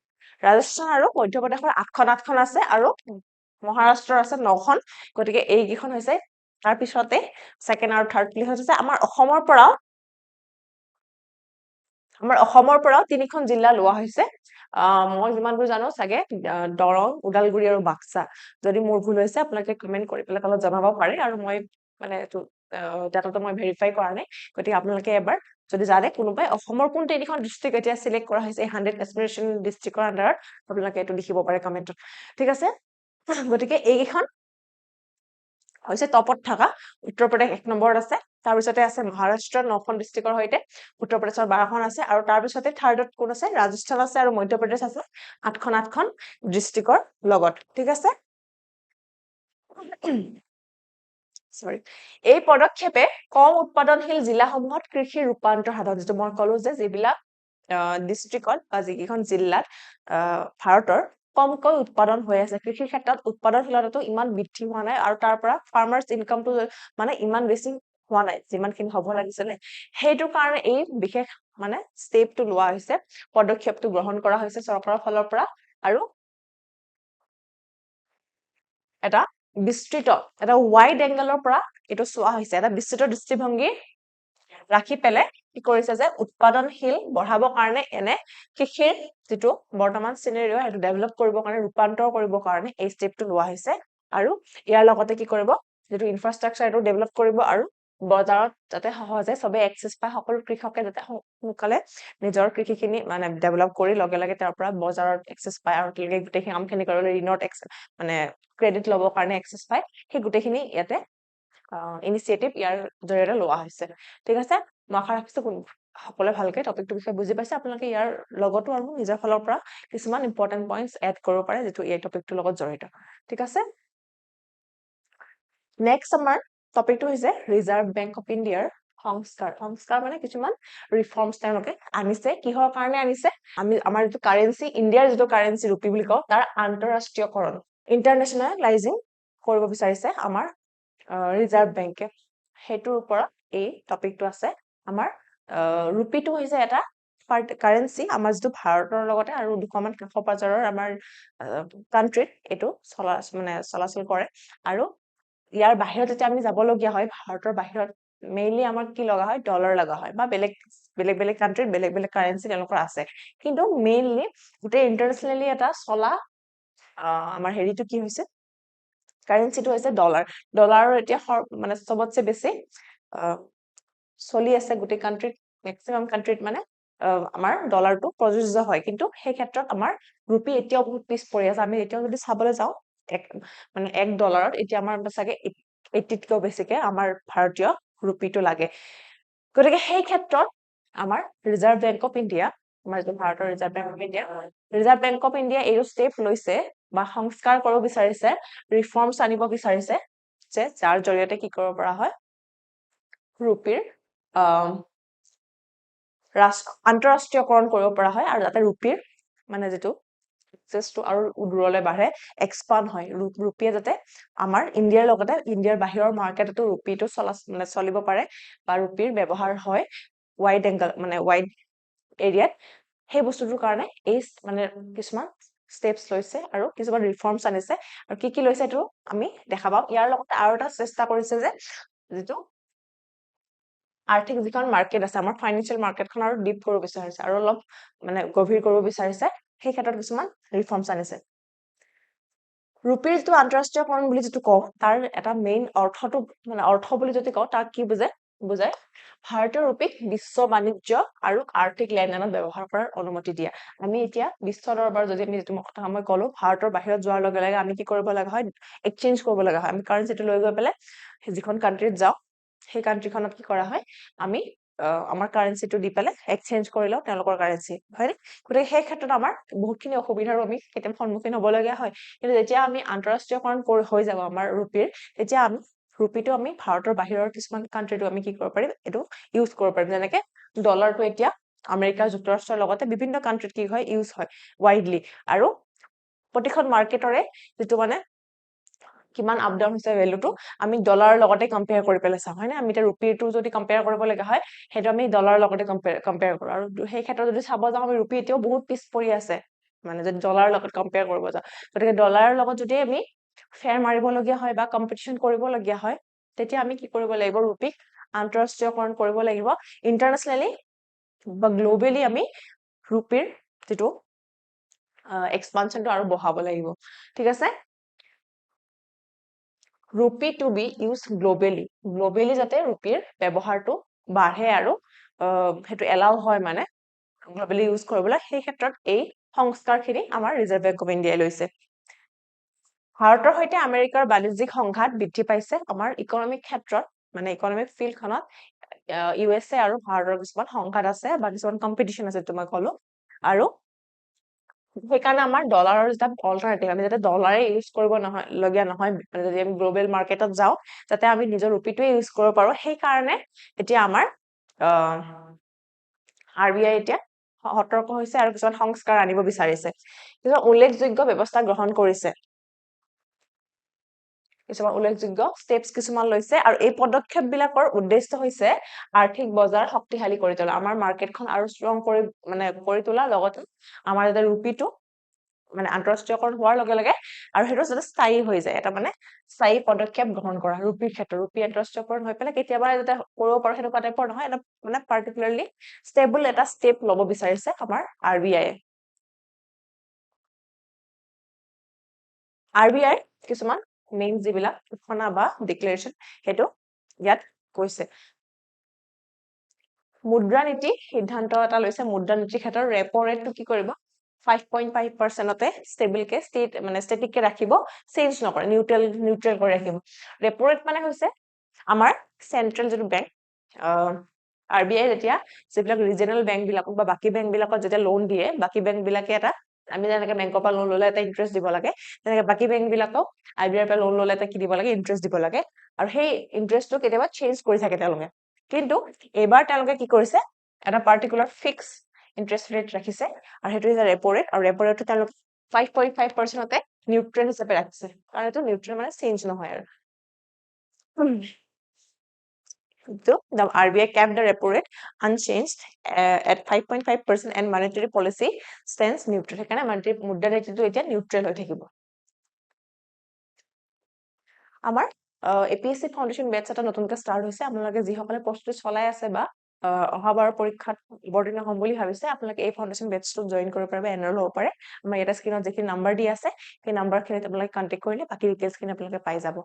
ৰাজস্থান আৰু মধ্যপ্ৰদেশৰ 8খন আছে, আৰু মহাৰাষ্ট্ৰৰ আছে 9খন। গতিকে এইকেইখন হৈছে তাৰ পিছতে ছেকেণ্ড আৰু থাৰ্ড প্লেচ হৈছে আমাৰ অসমৰ পৰাও 3খন জিলা লোৱা হৈছে। মই যিমান দূৰ জানো চাগে দৰং, ওদালগুৰি আৰু বাক্সা। যদি মোৰ ভুল হৈছে আপোনালোকে কমেণ্ট কৰি পেলাই তলত জনাব পাৰে, আৰু মই মানে এইটো ডাটাটো মই ভেৰিফাই কৰা নাই। গতিকে আপোনালোকে এবাৰ যদি জানে কোনোবাই অসমৰ কোন 3খন ডিষ্ট্ৰিক্ট এতিয়া চিলেক্ট কৰা হৈছে এই 100 এস্পিৰেশ্যন ডিষ্ট্ৰিক্টৰ আণ্ডাৰত, আপোনালোকে এইটো লিখিব পাৰে কমেণ্টত, ঠিক আছে। গতিকে এইকেইখন হৈছে টপত থকা। উত্তৰ প্ৰদেশ 1 নম্বৰত আছে, তাৰপিছতে আছে মহাৰাষ্ট্ৰৰ 9খন ডিষ্ট্ৰিক্টৰ সৈতে, উত্তৰ প্ৰদেশৰ 12খন আছে, আৰু তাৰপিছতে থাৰ্ডত কোন আছে, ৰাজস্থান আছে আৰু মধ্যপ্ৰদেশ আছে 8খন ডিষ্ট্ৰিক্টৰ লগত, ঠিক আছে। সৰি, এই পদক্ষেপে কম উৎপাদনশীল জিলাসমূহত কৃষি ৰূপান্তৰ সাধন, যিটো মই কলো যে যিবিলাক ডিষ্ট্ৰিক্টত বা যিকেইখন জিলাত ভাৰতৰ কমকৈ উৎপাদন হৈ আছে, কৃষিৰ ক্ষেত্ৰত উৎপাদনশীলতাটো ইমান বৃদ্ধি হোৱা নাই, আৰু তাৰ পৰা ফাৰ্মাৰ্ছ ইনকামটো মানে ইমান বেছি হোৱা নাই যিমানখিনি হ'ব লাগিছিলে, সেইটো কাৰণে এই বিশেষ মানে ষ্টেপটো লোৱা হৈছে, পদক্ষেপটো গ্ৰহণ কৰা হৈছে চৰকাৰৰ ফালৰ পৰা, আৰু এটা বিস্তৃত, এটা ৱাইড এংগেলৰ পৰা এইটো চোৱা হৈছে, এটা বিস্তৃত দৃষ্টিভংগী ৰাখি পেলাই কি কৰিছে যে উৎপাদনশীল বঢ়াবৰ কাৰণে এনে কৃষিৰ যিটো বৰ্তমান চিনেৰিঅ সেইটো ডেভেলপ কৰিবৰ কাৰণে, ৰূপান্তৰ কৰিবৰ কাৰণে এই ষ্টেপটো লোৱা হৈছে। আৰু ইয়াৰ লগতে কি কৰিব, যিটো ইনফ্ৰাষ্ট্ৰাকচাৰ এইটো ডেভেলপ কৰিব, আৰু বজাৰত যাতে সহজে চবে এক্সেছ পায়, সকলো কৃষকে যাতে সোনকালে নিজৰ কৃষিখিনি মানে ডেভেলপ কৰি লগে লগে তাৰ পৰা বজাৰত এক্সেছ পায়, আৰু তেওঁলোকে গোটেই কামখিনি কৰিবলৈ ঋণত মানে ক্ৰেডিট ল'বৰ কাৰণে এক্সেছ পায়, সেই গোটেইখিনি ইয়াতে ইনিচিয়েটিভ ইয়াৰ জৰিয়তে লোৱা হৈছে, ঠিক আছে। মই আশা ৰাখিছো সকলোৱে ভালকে টপিকটোৰ বিষয়ে বুজি পাইছে। আপোনালোকে ইয়াৰ লগতো আৰু নিজৰ ফালৰ পৰা কিছুমান ইম্পৰ্টেণ্ট পইণ্টছ এড কৰিব পাৰে, যিটো এই টপিকটোৰ লগত জড়িত, ঠিক আছে। নেক্সট আমাৰ টপিকটো হৈছে ৰিজাৰ্ভ বেংক অফ ইণ্ডিয়াৰ সংস্কাৰ মানে কিছুমান ৰিফৰ্মছ তেওঁলোকে আনিছে। কিহৰ কাৰণে আনিছে, আমাৰ যিটো কাৰেঞ্চি, ইণ্ডিয়াৰ যিটো কাৰেঞ্চি ৰূপী বুলি কওঁ, তাৰ আন্তঃৰাষ্ট্ৰীয়কৰণ, ইণ্টাৰনেশ্যনেলাইজিং কৰিব বিচাৰিছে আমাৰ ৰিজাৰ্ভ বেংকে। সেইটোৰ ওপৰত এই টপিকটো আছে আমাৰ। ৰূপীটো হৈছে এটা কাৰেঞ্চি আমাৰ যিটো ভাৰতৰ লগতে আৰু দুখনমান কাষ পাজৰৰ আমাৰ কাণ্ট্ৰিত এইটো চলাচল কৰে, আৰু ইয়াৰ বাহিৰত যেতিয়া আমি যাবলগীয়া হয়, ভাৰতৰ বাহিৰত মেইনলি আমাৰ কি লগা হয়, ডলাৰ লগা হয়, বা বেলেগ বেলেগ কাণ্ট্ৰিত বেলেগ বেলেগ কাৰেঞ্চি তেওঁলোকৰ আছে, কিন্তু মেইনলি গোটেই ইণ্টাৰনেশ্যনেলি এটা চলা আমাৰ হেৰিটো কি হৈছে, কাৰেঞ্চিটো হৈছে ডলাৰ। ডলাৰৰ এতিয়া মানে চবতছে বেছি চলি আছে গোটেই কাণ্ট্ৰিত, মেক্সিমাম কাণ্ট্ৰিত মানে আমাৰ ডলাৰটো প্ৰযোজ্য হয়, কিন্তু সেই ক্ষেত্ৰত আমাৰ ৰূপী এতিয়াও বহুত পিছ পৰি আছে। আমি এতিয়াও যদি চাবলৈ যাওঁ মানে $1 এতিয়া আমাৰ চাগে 80তকৈ বেছিকে আমাৰ ভাৰতীয় ৰূপীটো লাগে। গতিকে সেই ক্ষেত্ৰত আমাৰ ৰিজাৰ্ভ বেংক অফ ইণ্ডিয়া, আমাৰ যিটো ভাৰতৰ ৰিজাৰ্ভ বেংক অফ ইণ্ডিয়া এইটো ষ্টেপ লৈছে বা সংস্কাৰ কৰিব বিচাৰিছে, ৰিফৰ্মছ আনিব বিচাৰিছে, যে যাৰ জৰিয়তে কি কৰিব পৰা হয়, ৰূপীৰ আন্তঃৰাষ্ট্ৰীয়কৰণ কৰিব পৰা হয়, আৰু যাতে ৰূপীৰ মানে যিটো এক্সেছটো আৰু দূৰলৈ বাঢ়ে, এক্সপাণ্ড হয়, ৰূপীয়ে যাতে আমাৰ ইণ্ডিয়াৰ লগতে ইণ্ডিয়াৰ বাহিৰৰ মাৰ্কেটতো ৰূপীটো চলিব পাৰে, বা ৰূপীৰ ব্যৱহাৰ হয় ৱাইড এংগল মানে ৱাইড এৰিয়াত, সেই বস্তুটোৰ কাৰণে এই মানে কিছুমান ষ্টেপছ লৈছে আৰু কিছুমান ৰিফৰ্মছ আনিছে, আৰু কি লৈছে এইটো আমি দেখা পাম। ইয়াৰ লগতে আৰু এটা চেষ্টা কৰিছে যে যিটো আৰ্থিক যিখন মাৰ্কেট আছে, আমাৰ ফাইনেন্সিয়েল মাৰ্কেটখন আৰু ডিপ কৰিব বিচাৰিছে, আৰু অলপ মানে গভীৰ কৰিব বিচাৰিছে, সেই ক্ষেত্ৰত কিছুমান ৰিফৰ্মছ আনিছে। ৰূপীৰ যিটো আন্তঃৰাষ্ট্ৰীয়কৰণ বুলি যিটো কওঁ, তাৰ এটা মেইন অৰ্থটো মানে অৰ্থ বুলি যদি কওঁ, তাক কি বুজে, বুজায় ভাৰতীয় ৰূপীক বিশ্ব বাণিজ্য আৰু আৰ্থিক লেনদেনত ব্যৱহাৰ কৰাৰ অনুমতি দিয়ে আমি এতিয়া বিশ্ব দৰবাৰ যদি আমি যেটো কথা মই ক'লো ভাৰতৰ বাহিৰত যোৱাৰ লগে লগে আমি কি কৰিব লগা হয় এক্সচেঞ্জ কৰিব লগা হয় আমি কাৰেন্সিটো লৈ গৈ পেলাই যিখন কান্ট্ৰীত যাও সেই কান্ট্ৰীখনত কি কৰা হয় আমি আমাৰ কাৰেন্সিটো দি পেলাই এক্সচেঞ্জ কৰি লও তেওঁলোকৰ কাৰেন্সি হয়নে গতিকে সেই ক্ষেত্ৰত আমাৰ বহুতখিনি অসুবিধাৰ আমি কেতিয়াবা সন্মুখীন হ'ব লগা হয় কিন্তু যেতিয়া আমি আন্তঃৰাষ্ট্ৰীয়কৰণ হৈ যাব আমাৰ ৰূপীৰ তেতিয়া আমি ৰূপীটো আমি ভাৰতৰ বাহিৰৰ কিছুমান কান্ট্ৰীটো আমি কি কৰিব পাৰিম এটো ইউজ কৰিব পাৰিম যেনেকে ডলাৰটো এতিয়া আমেৰিকা যুক্তৰাষ্ট্ৰৰ লগতে বিভিন্ন কান্ট্ৰীত কি হয় ইউজ হয় ওয়াইডলি আৰু প্ৰতিখন মাৰ্কেটৰে যেটো মানে কিমান আপ ডাউন হৈছে ভ্যালুটো আমি ডলাৰৰ লগতে কম্পেয়াৰ কৰি পেলাই চাম হয়নে আমি এতিয়া ৰূপীটো যদি কম্পেয়াৰ কৰিব লগা হয় হেটো আমি ডলাৰৰ লগতে কম্পেয়াৰ কৰো আৰু সেই ক্ষেত্ৰত যদি চাব যাওঁ আমি ৰূপী এতিয়াও বহুত পিছ পৰি আছে মানে যদি ডলাৰৰ লগত কম্পেয়াৰ কৰিব যাওঁ গতিকে ডলাৰৰ লগত যদি আমি ফেয়াৰ মাৰিব লগিয়া হয় বা কম্পিটিশন কৰিব লগিয়া হয় তেতিয়া আমি কি কৰিব লাগিব ৰূপীক আন্তঃৰাষ্ট্ৰীয়কৰণ কৰিব লাগিব ইন্টাৰনেশনালি বা গ্লোবালি আমি ৰূপীৰ যেটো এক্সপানশনটো আৰু বঢ়াব লাগিব ঠিক আছে rupee to be used globally যাতে ৰূপীৰ ব্যৱহাৰটো বাঢ়ে আৰু হেতু এলাও হয় মানে গ্লোবালি ইউজ কৰিবলৈ সেই ক্ষেত্ৰত এই সংস্কাৰখিনি আমাৰ ৰিজাৰ্ভ বেংক অফ ইণ্ডিয়াই লৈছে ভাৰতৰ সৈতে আমেৰিকাৰ বাণিজ্যিক সংঘাত বৃদ্ধি পাইছে আমাৰ ইকনমিক ক্ষেত্ৰত মানে ইকনমিক ফিল্ডখনত ইউএসএ আৰু ভাৰতৰ কিছুমান সংঘাত আছে বা কিছুমান কম্পিটিশন আছে তোমাৰ কলো আৰু সেইকাৰণে আমাৰ ডলাৰৰ যেটা অল্টাৰনেটিভ আমি যাতে ডলাৰে ইউজ কৰিব নহয় লগিয়া নহয় যদি আমি গ্লোবাল মাৰ্কেটত যাও যাতে আমি নিজৰ ৰূপীটোৱে ইউজ কৰিব পাৰো সেই কাৰণে এতিয়া আমাৰ আৰবিআই এতিয়া সতৰ্ক হৈছে আৰু কিছুমান সংস্কাৰ আনিব বিচাৰিছে কিছুমান উল্লেখযোগ্য ব্যৱস্থা গ্ৰহণ কৰিছে কিছুমান উল্লেখযোগ্য স্টেপস কিছুমান লৈছে আৰু এই পদক্ষেপ বিলাকৰ উদ্দেশ্য হৈছে আৰ্থিক বজাৰ শক্তিশালী কৰি তোলা আমাৰ মাৰ্কেটখন আৰু ষ্ট্ৰং কৰি তোলা লগতে আমাৰ এটা ৰূপীটো মানে আন্তঃৰাষ্ট্ৰীয়কৰণ হোৱাৰ লগে লগে আৰু হেটো যাতে স্থায়ী হৈ যায় এটা মানে স্থায়ী পদক্ষেপ গ্ৰহণ কৰা ৰূপীৰ ক্ষেত্ৰত ৰূপী আন্তঃৰাষ্ট্ৰীয়কৰণ হৈ পেলাই কেতিয়াবা যাতে কৰিব পাৰো হেটো টাইপৰ নহয় এটা মানে পাৰ্টিকুলাৰলি ষ্টেবল এটা ষ্টেপ ল'ব বিচাৰিছে আমাৰ আৰবিআই আৰবিআই কিছুমান মেইন যিবিলাক ঘোষণা বা ডিক্লেৰেচন হেতু ইয়াত কৈছে মুদ্ৰানীতি সিদ্ধান্ত এটা লৈছে মুদ্ৰানীতিৰ ক্ষেত্ৰত ৰেপো ৰেটটো কি কৰিব 5.5% তে ষ্টেবল কে মানে ষ্টেটিক কে ৰাখিব চেঞ্জ নকৰে নিউট্ৰেল কৰি ৰাখিব ৰেপো ৰেট মানে হৈছে আমাৰ চেন্ট্ৰেল যেটো বেংক আৰবিআই যেতিয়া যিবিলাক ৰিজনাল বেংক বিলাকক বা বাকি বেংক বিলাকক যেতিয়া লোন দিয়ে বাকি বেংক বিলাকে এটা আমি যেনেকে বেংকৰ পৰা লোন ললে এটা ইন্টাৰেষ্ট দিব লাগে তেনেকে বাকি বেংক বিলাকক আৰবিআইৰ পৰা লোন ললে এটা কি দিব লাগে ইন্টাৰেষ্ট দিব লাগে আৰু সেই ইন্টাৰেষ্টটো কেতিয়াবা চেঞ্জ কৰি থাকে তেওঁলোকে কিন্তু এবাৰ তেওঁলোকে কি কৰিছে এটা পাৰ্টিকুলাৰ ফিক্স ইন্টাৰেষ্ট ৰেট ৰাখিছে আৰু হেতু হৈছে ৰেপো ৰেট আৰু ৰেপো ৰেটটো তেওঁলোকে 5.5% তে নিউট্ৰেল হিচাপে ৰাখিছে কাৰণ এটো নিউট্ৰেল মানে চেঞ্জ নহয় আৰু So, the RBI kept the repo rate unchanged at 5.5% and monetary policy stands neutral. সেইকাৰণে মুদ্ৰানীতিটো এতিয়া নিউট্ৰেল হৈ থাকিব আমাৰ এপিএসসি ফাউন্ডেশন বেটচ এটা নতুনকৈ ষ্টাৰ্ট হৈছে আপোনালোকে যিসকলে প্ৰস্তুতি চলাই আছে বা অহাবাৰৰ পৰীক্ষাত অৱতীৰ্ণ হ'ম বুলি ভাবিছে আপোনালোকে এই ফাউন্ডেশন বেটচটো জয়েন কৰিব পাৰিব এনৰোল হ'ব পাৰে আমাৰ এটা স্ক্ৰিনত যিখিনি নাম্বাৰ দি আছে সেই নাম্বাৰখিনিত আপোনালোকে কন্টেক্ট কৰিলে বাকি ডিটেইলছখিনি আপোনালোকে পাই যাব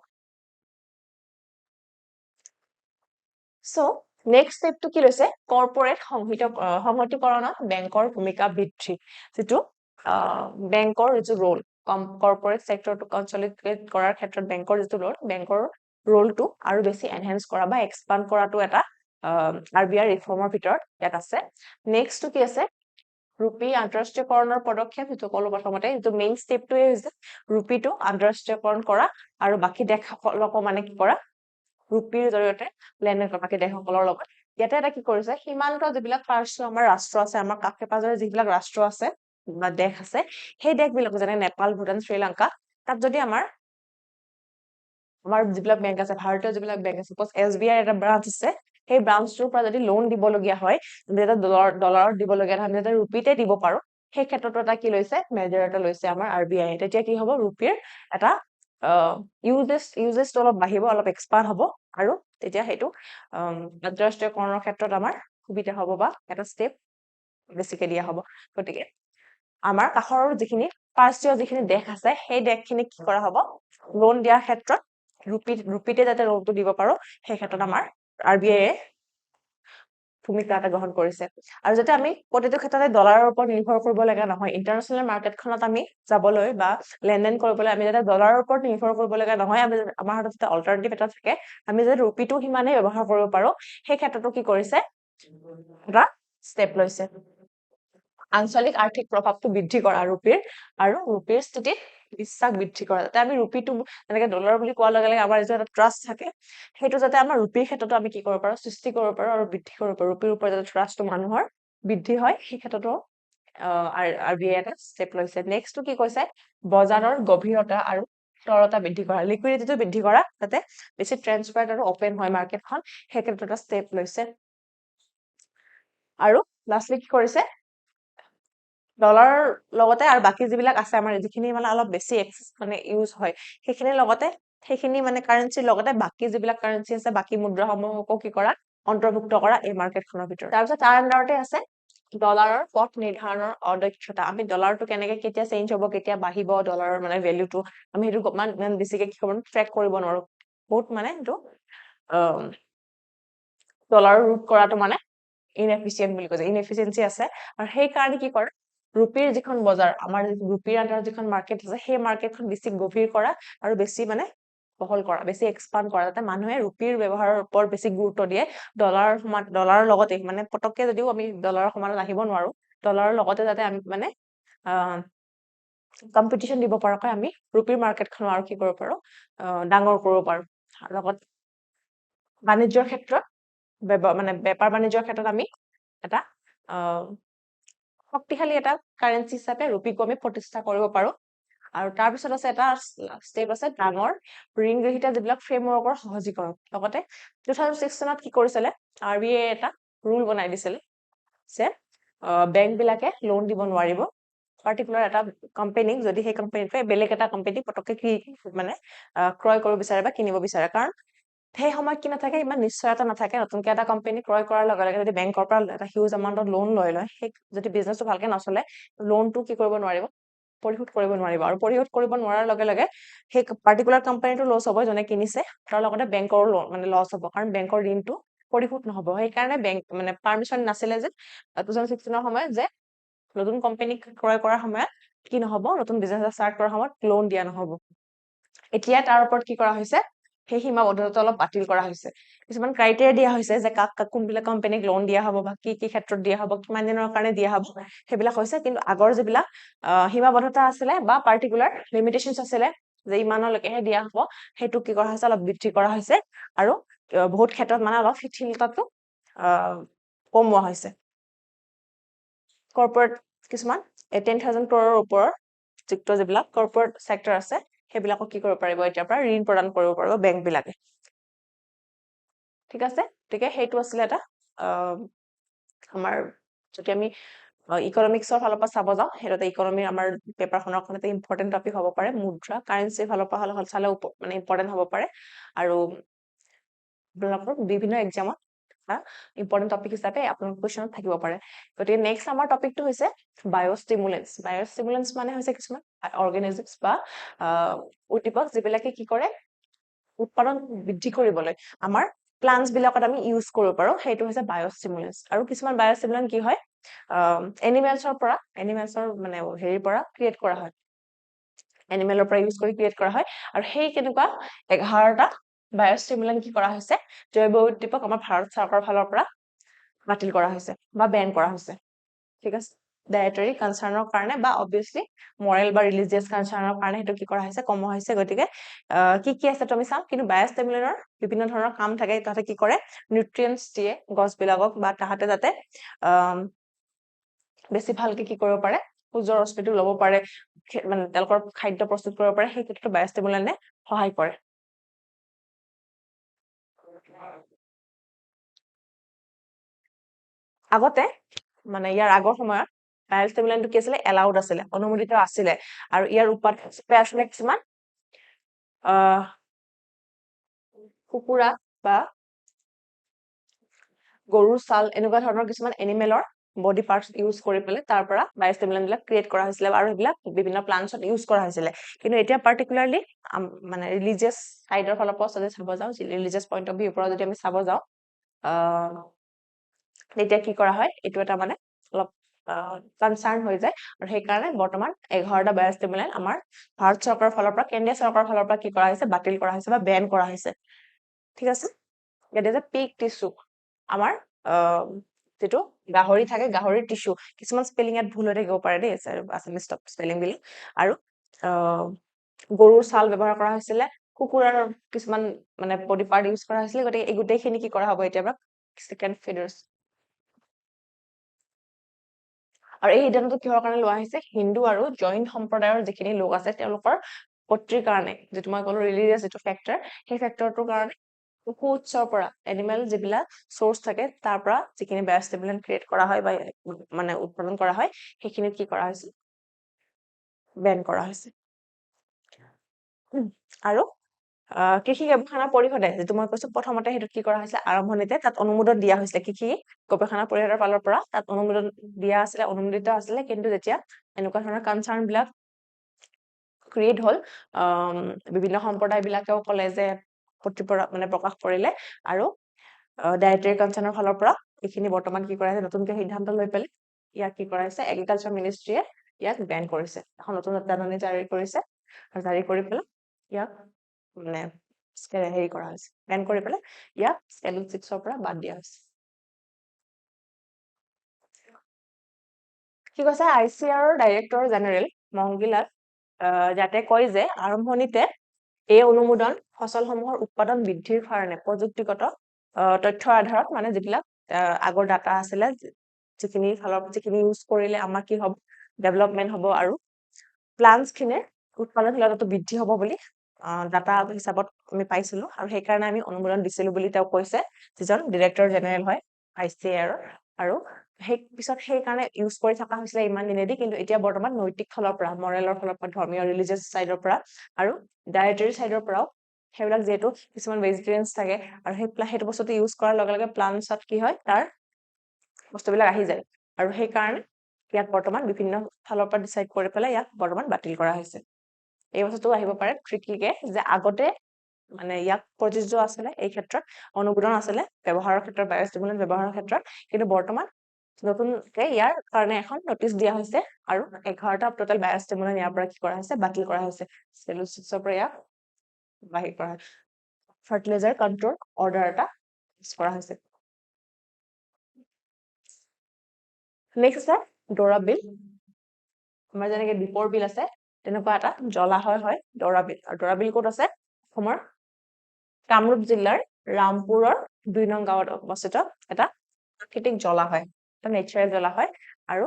So, next step to কি লৈছে কৰ্পোৰেট সংহতিকৰণত বেংকৰ ভূমিকা বৃদ্ধি যেটো বেংকৰ যেটো ৰোল কৰ্পোৰেট সেক্টৰটো কনসলিডেট কৰাৰ ক্ষেত্ৰত বেংকৰ যেটো বেংকৰ ৰোলটো আৰু বেছি এনহান্স কৰা বা এক্সপান্ড কৰাটো এটা আৰবিআই ৰিফৰ্মৰ ভিতৰত ইয়াত আছে নেক্সট টু কি আছে ৰূপী আন্তঃৰাষ্ট্ৰীয়কৰণৰ পদক্ষেপ যেটো কলো প্ৰথমতে যেটো মেইন ষ্টেপটোৱে হৈছে ৰূপীটো আন্তঃৰাষ্ট্ৰীয়কৰণ কৰা আৰু বাকি দেশসকলক মানে কি কৰা ৰূপীৰ জৰিয়তে লেনদেন কৰা বাকি দেশসকলৰ লগত ইয়াতে এটা কি কৰিছে সীমান্ত যিবিলাক আমাৰ ৰাষ্ট্ৰ আছে আমাৰ কাষে পাজৰে যিবিলাক ৰাষ্ট্ৰ আছে বা দেশ আছে সেই দেশবিলাক যেনে নেপাল ভুটান শ্ৰীলংকা তাত যদি আমাৰ যিবিলাক বেংক আছে ভাৰতীয় যিবিলাক বেংক আছে সাপোজ এছবিআই এটা ব্ৰাঞ্চ আছে সেই ব্ৰাঞ্চটোৰ পৰা যদি লোন দিব লগিয়া হয় যেটা ডলাৰত দিব লগিয়া হয় যেটা ৰূপীতে দিব পাৰো সেই ক্ষেত্ৰত এটা কি লৈছে মেজাৰ এটা লৈছে আমাৰ আৰবিআই তেতিয়া কি হ'ব ৰূপীৰ এটা ইউজেছটো অলপ বাঢ়িব অলপ এক্সপান্ড হ'ব আৰু তেতিয়া হেতু আন্তঃৰাষ্ট্ৰীয়কৰণৰ ক্ষেত্ৰত আমাৰ সুবিধা হ'ব বা এটা ষ্টেপ বেছিকে দিয়া হ'ব গতিকে আমাৰ কাখৰৰ যিখিনি পাঁচটা যিখিনি দেশ আছে সেই দেশখিনি কি কৰা হ'ব লোন দিয়াৰ ক্ষেত্ৰত ৰূপীতে যাতে লোনটো দিব পাৰো সেই ক্ষেত্ৰত আমাৰ RBI ভূমিকা এটা গ্ৰহণ কৰিছে আৰু যাতে আমি প্ৰতিটো ক্ষেত্ৰতে ডলাৰৰ ওপৰত নিৰ্ভৰ কৰিব লগা নহয় ইণ্টাৰনেশ্যনেল মাৰ্কেটখনত আমি যাবলৈ বা লেনদেন কৰিবলৈ আমি যাতে ডলাৰৰ ওপৰত নিৰ্ভৰ কৰিব লগা নহয় আমি আমাৰ হাতত এটা অল্টাৰনেটিভ এটা থাকে আমি যাতে ৰুপিটো সিমানেই ব্যৱহাৰ কৰিব পাৰো সেই ক্ষেত্ৰতো কি কৰিছে এটা ষ্টেপ লৈছে আঞ্চলিক আৰ্থিক প্ৰভাৱটো বৃদ্ধি কৰা ৰুপিৰ আৰু ৰুপিৰ স্থিতিত বিশ্বাস বৃদ্ধি কৰা যাতে আমি ৰুপিটো যেনেকে ডলাৰ বুলি কোৱাৰ লগে লগে আমাৰ যিটো এটা ট্ৰাষ্ট থাকে সেইটো যাতে আমাৰ ৰুপিৰ ক্ষেত্ৰতো আমি কি কৰিব পাৰো সৃষ্টি কৰিব পাৰো আৰু বৃদ্ধি কৰিব পাৰো ৰুপিৰ ওপৰত যাতে ট্ৰাষ্টটো মানুহৰ বৃদ্ধি হয় সেই ক্ষেত্ৰতো RBI এটা ষ্টেপ লৈছে নেক্সটটো কি কৈছে বজাৰৰ গভীৰতা আৰু তৰতা বৃদ্ধি কৰা লিকুইডিটিটো বৃদ্ধি কৰা যাতে বেছি ট্ৰান্সপাৰেন্ট আৰু ওপেন হয় মাৰ্কেটখন সেই ক্ষেত্ৰত এটা ষ্টেপ লৈছে আৰু লাষ্টলি কি কৰিছে ডলাৰ লগতে আৰু বাকি যিবিলাক আছে আমাৰ যিখিনি মানে অলপ বেছি মানে ইউজ হয় সেইখিনিৰ লগতে সেইখিনি মানে কাৰেন্সিৰ লগতে বাকি যিবিলাক কাৰেন্সি আছে বাকি মুদ্ৰাসমূহকো কি কৰা অন্তৰ্ভুক্ত কৰা এই মাৰ্কেটখনৰ ভিতৰত তাৰপিছত তাৰ আন্ডাৰতে আছে ডলাৰৰ পথ নিৰ্ধাৰণৰ অদক্ষতা আমি ডলাৰটো কেনেকে কেতিয়া চেঞ্জ হ'ব কেতিয়া বাঢ়িব ডলাৰৰ মানে ভ্যালুটো আমি সেইটো মানে বেছিকে কি কৰিব ট্ৰেক কৰিব নোৱাৰো বহুত মানে এইটো ডলাৰ ৰুট কৰাটো মানে ইনএফিচিয়েন্ট বুলি কৈছে ইনএফিচিয়েন্সি আছে আৰু সেই কাৰণে কি কৰে ৰুপিৰ যিখন বজাৰ আমাৰ ৰুপিৰ আন্ডাৰত যিখন মাৰ্কেট আছে সেই মাৰ্কেটখন বেছি গভীৰ কৰা আৰু বেছি মানে বহল কৰা বেছি এক্সপান্ড কৰা যাতে মানুহে ৰুপিৰ ব্যৱহাৰৰ ওপৰত বেছি গুৰুত্ব দিয়ে ডলাৰৰ লগতে মানে পটককে যদিও আমি ডলাৰৰ সমানত আহিব নোৱাৰো ডলাৰৰ লগতে যাতে আমি মানে কম্পিটিশন দিব পৰাকৈ আমি ৰুপিৰ মাৰ্কেটখন আৰু কি কৰিব পাৰো ডাঙৰ কৰিব পাৰো লগত বাণিজ্যৰ ক্ষেত্ৰত মানে বেপাৰ বাণিজ্যৰ ক্ষেত্ৰত আমি এটা শক্তিশালী এটা কাৰেন্সি হিচাপে ৰুপিকো আমি প্ৰতিষ্ঠা কৰিব পাৰো আৰু তাৰ পিছত আছে এটা ষ্টেপ আছে ডাঙৰ ঋণ গ্ৰহীতা যিবিলাক ফ্ৰেমৱৰ্কৰ সহজীকৰণ লগতে 2006 চনত কি কৰিছিলে RBI এটা ৰুল বনাই দিছিলে যে বেংক বিলাকে লোন দিব নোৱাৰিব পাৰ্টিকুলাৰ এটা কোম্পানীক যদি সেই কোম্পানীটোৱে বেলেগ এটা কোম্পানী পটককে কি মানে ক্ৰয় কৰিব বিচাৰে বা কিনিব বিচাৰে কাৰণ সেই সময়ত কি নাথাকে ইমান নিশ্চয়তা নাথাকে নতুনকে এটা কোম্পানী ক্ৰয় কৰাৰ লগে লগে যদি বেংকৰ পৰা এটা হিউজ এমাউন্টত লোন লয় সেই যদি বিজনেসটো ভালকে নচলে লোনটো কি কৰিব নোৱাৰিব পৰিশোধ কৰিব নোৱাৰিব আৰু পৰিশোধ কৰিব নোৱাৰাৰ লগে লগে সেই পাৰ্টিকুলাৰ কোম্পানীটো লছ হ'ব জনে কিনিছে তাৰ লগতে বেংকৰ মানে লছ হ'ব কাৰণ বেংকৰ ঋণটো পৰিশোধ নহব সেইকাৰণে বেংক মানে পাৰমিশন নাছিলে যে 2016 সময়ত যে নতুন কোম্পানী ক্ৰয় কৰাৰ সময়ত কি নহব নতুন বিজনেস ষ্টাৰ্ট কৰাৰ সময়ত লোন দিয়া নহব এতিয়া তাৰ ওপৰত কি কৰা হৈছে সেই সীমাবদ্ধতা অলপ বাতিল কৰা হৈছে কিছুমান ক্ৰাইটেৰিয়া দিয়া হৈছে যে কাক কোনবিলাক কোম্পানীক লোন দিয়া হ'ব বা কি কি ক্ষেত্ৰত দিয়া হ'ব কিমান দিনৰ কাৰণে দিয়া হ'ব সেইবিলাক হৈছে কিন্তু আগৰ যিবিলাক সীমাবদ্ধতা আছিলে বা পাৰ্টিকুলাৰ লিমিটেশনছ আছিলে যে ইমানলৈকেহে দিয়া হ'ব সেইটো কি কৰা হৈছে অলপ বৃদ্ধি কৰা হৈছে আৰু বহুত ক্ষেত্ৰত মানে অলপ শিথিলতাটো কমোৱা হৈছে কৰ্পোৰেট কিছুমান 10,000 crore ওপৰৰ যুক্ত যিবিলাক কৰ্পোৰেট সেক্টৰ আছে সেইবিলাকক কি কৰিব পাৰিব এতিয়াৰ পৰা ঋণ প্ৰদান কৰিব পাৰিব বেংক বিলাকে ঠিক আছে গতিকে সেইটো আছিলে এটা আমাৰ যদি আমি ইকনমিক্সৰ ফালৰ পৰা চাব যাওঁ সেইটো ইকনমিৰ আমাৰ পেপাৰখনৰ কাৰণে এটা ইম্পৰ্টেন্ট টপিক হ'ব পাৰে মুদ্ৰা কাৰেন্সিৰ ফালৰ পৰা চালে মানে ইম্পৰ্টেন্ট হ'ব পাৰে আৰু আপোনালোকৰ বিভিন্ন এক্সামত ইম্পৰ্টেন্ট টপিক হিচাপে আপোনালোকৰ কুৱেশ্যনত থাকিব পাৰে গতিকে নেক্সট আমাৰ টপিকটো হৈছে বায়োষ্টিমুলেন্স মানে হৈছে কিছুমান অৰ্গেনিজমছ বা উদ্দীপক যিবিলাকে কি কৰে উৎপাদন বৃদ্ধি কৰিবলৈ আমাৰ প্লান্টছ বিলাকত আমি ইউজ কৰিব পাৰো সেইটো হৈছে বায়োষ্টিমুলেন্স আৰু কিছুমান বায়োষ্টিমুলেন্ট কি হয় এনিমেলছৰ মানে হেৰিৰ পৰা ক্ৰিয়েট কৰা হয় এনিমেলৰ পৰা ইউজ কৰি ক্ৰিয়েট কৰা হয় আৰু সেই কেনেকুৱা 11টা বায়োষ্টিমুলেন্ট কি কৰা হৈছে জৈৱ উদ্দীপক আমাৰ ভাৰত চৰকাৰৰ ফালৰ পৰা বাতিল কৰা হৈছে বা বেন কৰা হৈছে ঠিক আছে ডায়েটাৰী কনসাৰ্নৰ কাৰণে বা অবভিয়াসলি মৰেল বা ৰিলিজিয়াছ কনসাৰ্নৰ কাৰণে সেইটো কি কৰা হৈছে কমোৱা হৈছে গতিকে কি আছে তুমি চাম কিন্তু বায়োষ্টিমুলেন্টৰ বিভিন্ন ধৰণৰ কাম থাকে তাতে কি কৰে নিউট্ৰিয়েন্টছ দিয়ে গছ বিলাকক বা তাহাতে যাতে বেছি ভালকে কি কৰিব পাৰে সূৰ্যৰ ৰশ্মিটো ল'ব পাৰে মানে তেওঁলোকৰ খাদ্য প্ৰস্তুত কৰিব পাৰে সেই ক্ষেত্ৰত বায়োষ্টিমুলেন্টে সহায় কৰে আগতে মানে ইয়াৰ আগৰ সময়ত বায়োষ্টিমুলেন্টটো কি আছিলে এলাউড আছিলে অনুমোদিত আছিলে আৰু ইয়াৰ উৎপাদন আছিলে কিছুমান কুকুৰা বা গৰুৰ ছাল এনেকুৱা ধৰণৰ কিছুমান এনিমেলৰ বডি পাৰ্টস ইউজ কৰি পেলাই তাৰ পৰা বায়োষ্টিমুলেন্ট বিলাক ক্ৰিয়েট কৰা হৈছিলে আৰু এইবিলাক বিভিন্ন প্লান্টছত ইউজ কৰা হৈছিলে কিন্তু এতিয়া পাৰ্টিকুলাৰলি মানে ৰিলিজিয়াছ সাইডৰ ফালৰ পৰা যদি চাব যাওঁ ৰিলিজিয়াছ পইণ্ট অফ ভিউৰ পৰা যদি আমি চাব যাওঁ তেতিয়া কি কৰা হয় এইটো এটা মানে অলপ কনচাৰ্ণ হৈ যায় আৰু সেইকাৰণে বৰ্তমান 11টা বায়োষ্টিমুলেন্ট আমাৰ ভাৰত চৰকাৰৰ ফালৰ পৰা কেন্দ্ৰীয় চৰকাৰৰ ফালৰ পৰা কি কৰা হৈছে বাতিল কৰা হৈছে বা বেন কৰা হৈছে ঠিক আছে ইয়াত যে পিক টিস্যু আমাৰ যেটো গাহৰি থাকে গাহৰিৰ টিস্যু কিছুমান স্পেলিং ইয়াত ভুল হৈ থাকিব পাৰে দেই আছামিজ স্পেলিং বিল আৰু গৰুৰ ছাল ব্যৱহাৰ কৰা হৈছিলে কুকুৰাৰ কিছুমান মানে বডি পাৰ্ট ইউজ কৰা হৈছিলে গতিকে এই গোটেইখিনি কি কৰা হ'ব এতিয়া পৰা সেকেন্ড ফিডাৰ্স আৰু এই সিদ্ধান্তটো কিহৰ কাৰণে লোৱা হৈছে হিন্দু আৰু জৈন সম্প্ৰদায়ৰ যিখিনি লোক আছে তেওঁলোকৰ পত্ৰীৰ কাৰণে যেটো মই ক'লো ৰিলিজিয়াছ যেটো ফেক্টৰ সেই ফেক্টৰটোৰ কাৰণে পশু উৎসৰ পৰা এনিমেল যিবিলাক সোৰ্স থাকে তাৰ পৰা যিখিনি বায়োস্টিমুলেন্ট ক্ৰিয়েট কৰা হয় বা মানে উৎপাদন কৰা হয় সেইখিনি কি কৰা হৈছে বেন কৰা হৈছে আৰু কৃষি গৱেষণা পৰিষদে যেটো মই কৈছো প্ৰথমতে হেতু কি কৰা হৈছিল আৰম্ভণিতে তাত অনুমোদন দিয়া হৈছিল কৃষি গৱেষণা পৰিষদৰ ফালৰ পৰা তাত অনুমোদন দিয়া আছিল অনুমোদিত আছিল কিন্তু যেতিয়া এনেকুৱা ধৰণৰ কনচাৰ্ন বিলাক ক্ৰিয়েট হল বিভিন্ন সম্প্ৰদায় বিলাকেও কলে যে প্ৰতিপৰা মানে প্ৰকাশ কৰিলে আৰু ডায়েটাৰী কনচাৰ্নৰ ফালৰ পৰা এইখিনি বৰ্তমান কি কৰা হৈছে নতুনকৈ সিদ্ধান্ত লৈ পেলাই ইয়াক কি কৰা হৈছে এগ্ৰিকালচাৰ মিনিষ্ট্ৰীয়ে ইয়াক বেন কৰিছে এখন নতুন জাননী জাৰি কৰিছে আৰু জাৰি কৰি পেলাই ইয়াক মানে হেৰি কৰা হৈছে বেন কৰি পেলাই ইয়াক স্কেডুল 6 পৰা বাদ দিয়া হৈছে কি কৈছে আইচিআৰৰ ডাইৰেক্টৰ জেনেৰেল মংগিলাল যাতে কয় যে আৰম্ভণিতে এই অনুমোদন ফসলসমূহৰ উৎপাদন বৃদ্ধিৰ কাৰণে প্ৰযুক্তিগত তথ্যৰ আধাৰত মানে যিবিলাক আগৰ ডাটা আছিলে যিখিনি ইউজ কৰিলে আমাৰ কি হ'ব ডেভেলপমেন্ট হ'ব আৰু প্লান্টছ খিনে উৎপাদনশীলতাটো বৃদ্ধি হ'ব বুলি ডাটা হিচাপত আমি পাইছিলো আৰু সেই কাৰণে আমি অনুমোদন দিছিলো বুলি তেওঁ কৈছে যিজন ডিৰেক্টৰ জেনেৰেল হয় আইচিআৰ আৰু সেই পিছত সেই কাৰণে ইউজ কৰি থকা হৈছিলে ইমান দিনেদি কিন্তু এতিয়া বৰ্তমান নৈতিক ফালৰ পৰা মৰেলৰ ফালৰ পৰা ধৰ্মীয় ৰিলিজিয়াছ সাইডৰ পৰা আৰু ডায়েটাৰী সাইডৰ পৰাও সেইবিলাক যেটো কিছুমান ভেজিটেৰিয়ানছ থাকে আৰু সেইটো বস্তুটো ইউজ কৰাৰ লগে লগে প্লান্টছত কি হয় তাৰ বস্তুবিলাক আহি যায় আৰু সেই কাৰণে ইয়াক বৰ্তমান বিভিন্ন ফালৰ পৰা ডিসাইড কৰি পেলাই ইয়াক বৰ্তমান বাতিল কৰা হৈছে এই বস্তুটো আহিব পাৰে ট্ৰিকিকে যে আগতে মানে ইয়াক প্ৰযোজ্য আছিলে এই ক্ষেত্ৰত অনুমোদন আছিলে ব্যৱহাৰৰ ক্ষেত্ৰত বায়োস্টিমুলেন্ট ব্যৱহাৰৰ ক্ষেত্ৰত কিন্তু বৰ্তমান নতুনকে ইয়াৰ কাৰণে এখন নটিচ দিয়া হৈছে আৰু 11টা টোটাল বায়োস্টিমুলেন্ট ইয়াৰ পৰা কি কৰা হৈছে বাতিল কৰা হৈছে স্কেডুল 6 পৰা ইয়াক বাহিৰ কৰা ফাৰ্টিলাইজাৰ কন্ট্ৰোল অৰ্ডাৰ এটা কৰা হৈছে নেক্সট আছে ডৰা বিল আমাৰ যেনেকৈ দীপৰ বিল আছে তেনেকুৱা এটা জলাশয় হয় ডৰা বিল আৰু ডৰা বিল ক'ত আছে অসমৰ কামৰূপ জিলাৰ ৰামপুৰৰ 2 নং গাঁৱত অৱস্থিত এটা প্ৰাকৃতিক জলাশয় এটা নেচাৰেল জলাশয় আৰু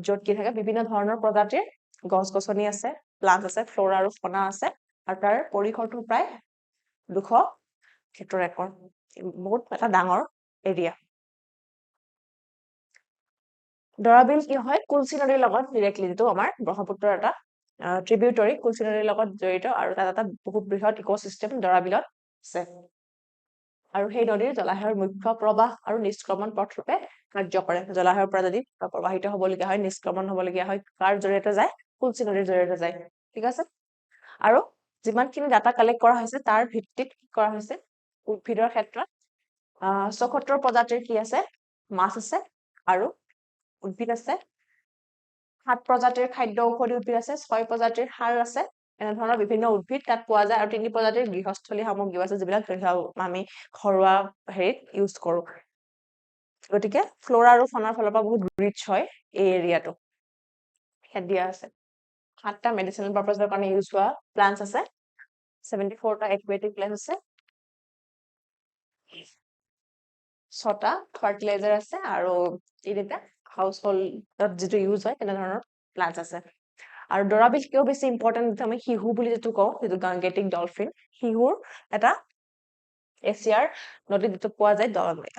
য'ত কি থাকে বিভিন্ন ধৰণৰ প্ৰজাতিৰ গছ-গছনি আছে প্লান্ট আছে ফ্লোৰা আৰু ফনা আছে আৰু তাৰ পৰিসৰটো প্ৰায় 200 হেক্টৰ একৰ বহুত এটা ডাঙৰ এৰিয়া ডৰাবিল কি হয় কুলচি নদীৰ লগত ডাইৰেক্টলি যেটো আমাৰ ব্ৰহ্মপুত্ৰৰ এটা ট্ৰিবিউটৰি কুলচি নদীৰ লগত জড়িত আৰু তাত এটা বহুত বৃহৎ ইকোসিস্টেম ডৰাবিলত আছে আৰু সেই নদীৰ জলাশয়ৰ মুখ্য প্ৰবাহ আৰু নিষ্ক্ৰমণ পথ ৰূপে কাৰ্য কৰে জলাশয়ৰ পৰা যদি প্ৰবাহিত হ'বলগীয়া হয় নিষ্ক্ৰমণ হ'বলগীয়া হয় কাৰ জৰিয়তে যায় কুলচি নদীৰ জৰিয়তে যায় ঠিক আছে আৰু যিমানখিনি ডাটা কালেক্ট কৰা হৈছে তাৰ ভিত্তিত কৰা হৈছে উদ্ভিদৰ ক্ষেত্ৰত ৭৪ প্ৰজাতিৰ কি আছে মাছ আছে আৰু উদ্ভিদ আছে ৭ প্ৰজাতিৰ খাদ্য ঔষধি উদ্ভিদ আছে ৬ প্ৰজাতিৰ সাৰ আছে এনে ধৰণৰ বিভিন্ন উদ্ভিদ তাত পোৱা যায় আৰু ৩ প্ৰজাতিৰ গৃহস্থলী সামগ্ৰী আছে যিবিলাক আমি ঘৰুৱা হেৰিত ইউজ কৰো গতিকে ফ্লোৰা আৰু ফনাৰ ফালৰ পৰা বহুত ৰিচ হয় এই এৰিয়াটো হেড দিয়া আছে 7টা মেডিচিনেল পাৰপাসৰ কাৰণে ইউজ হোৱা প্লান্টস আছে 74টা একুৱেটিক প্লান্টস আছে 6টা ফাৰ্টিলাইজাৰ আছে আৰু 3টা হাউসহোল্ডত যেটো ইউজ হয় তেনে ধৰণৰ প্লান্টস আছে আৰু ডৰাবিল কিয় বেছি ইম্পৰ্টেন্ট আমি হিহু বুলি যেটো কওঁ যেটো গাংগেটিক ডলফিন হিহুৰ এটা এছিয়াৰ নদীত যেটো পোৱা যায়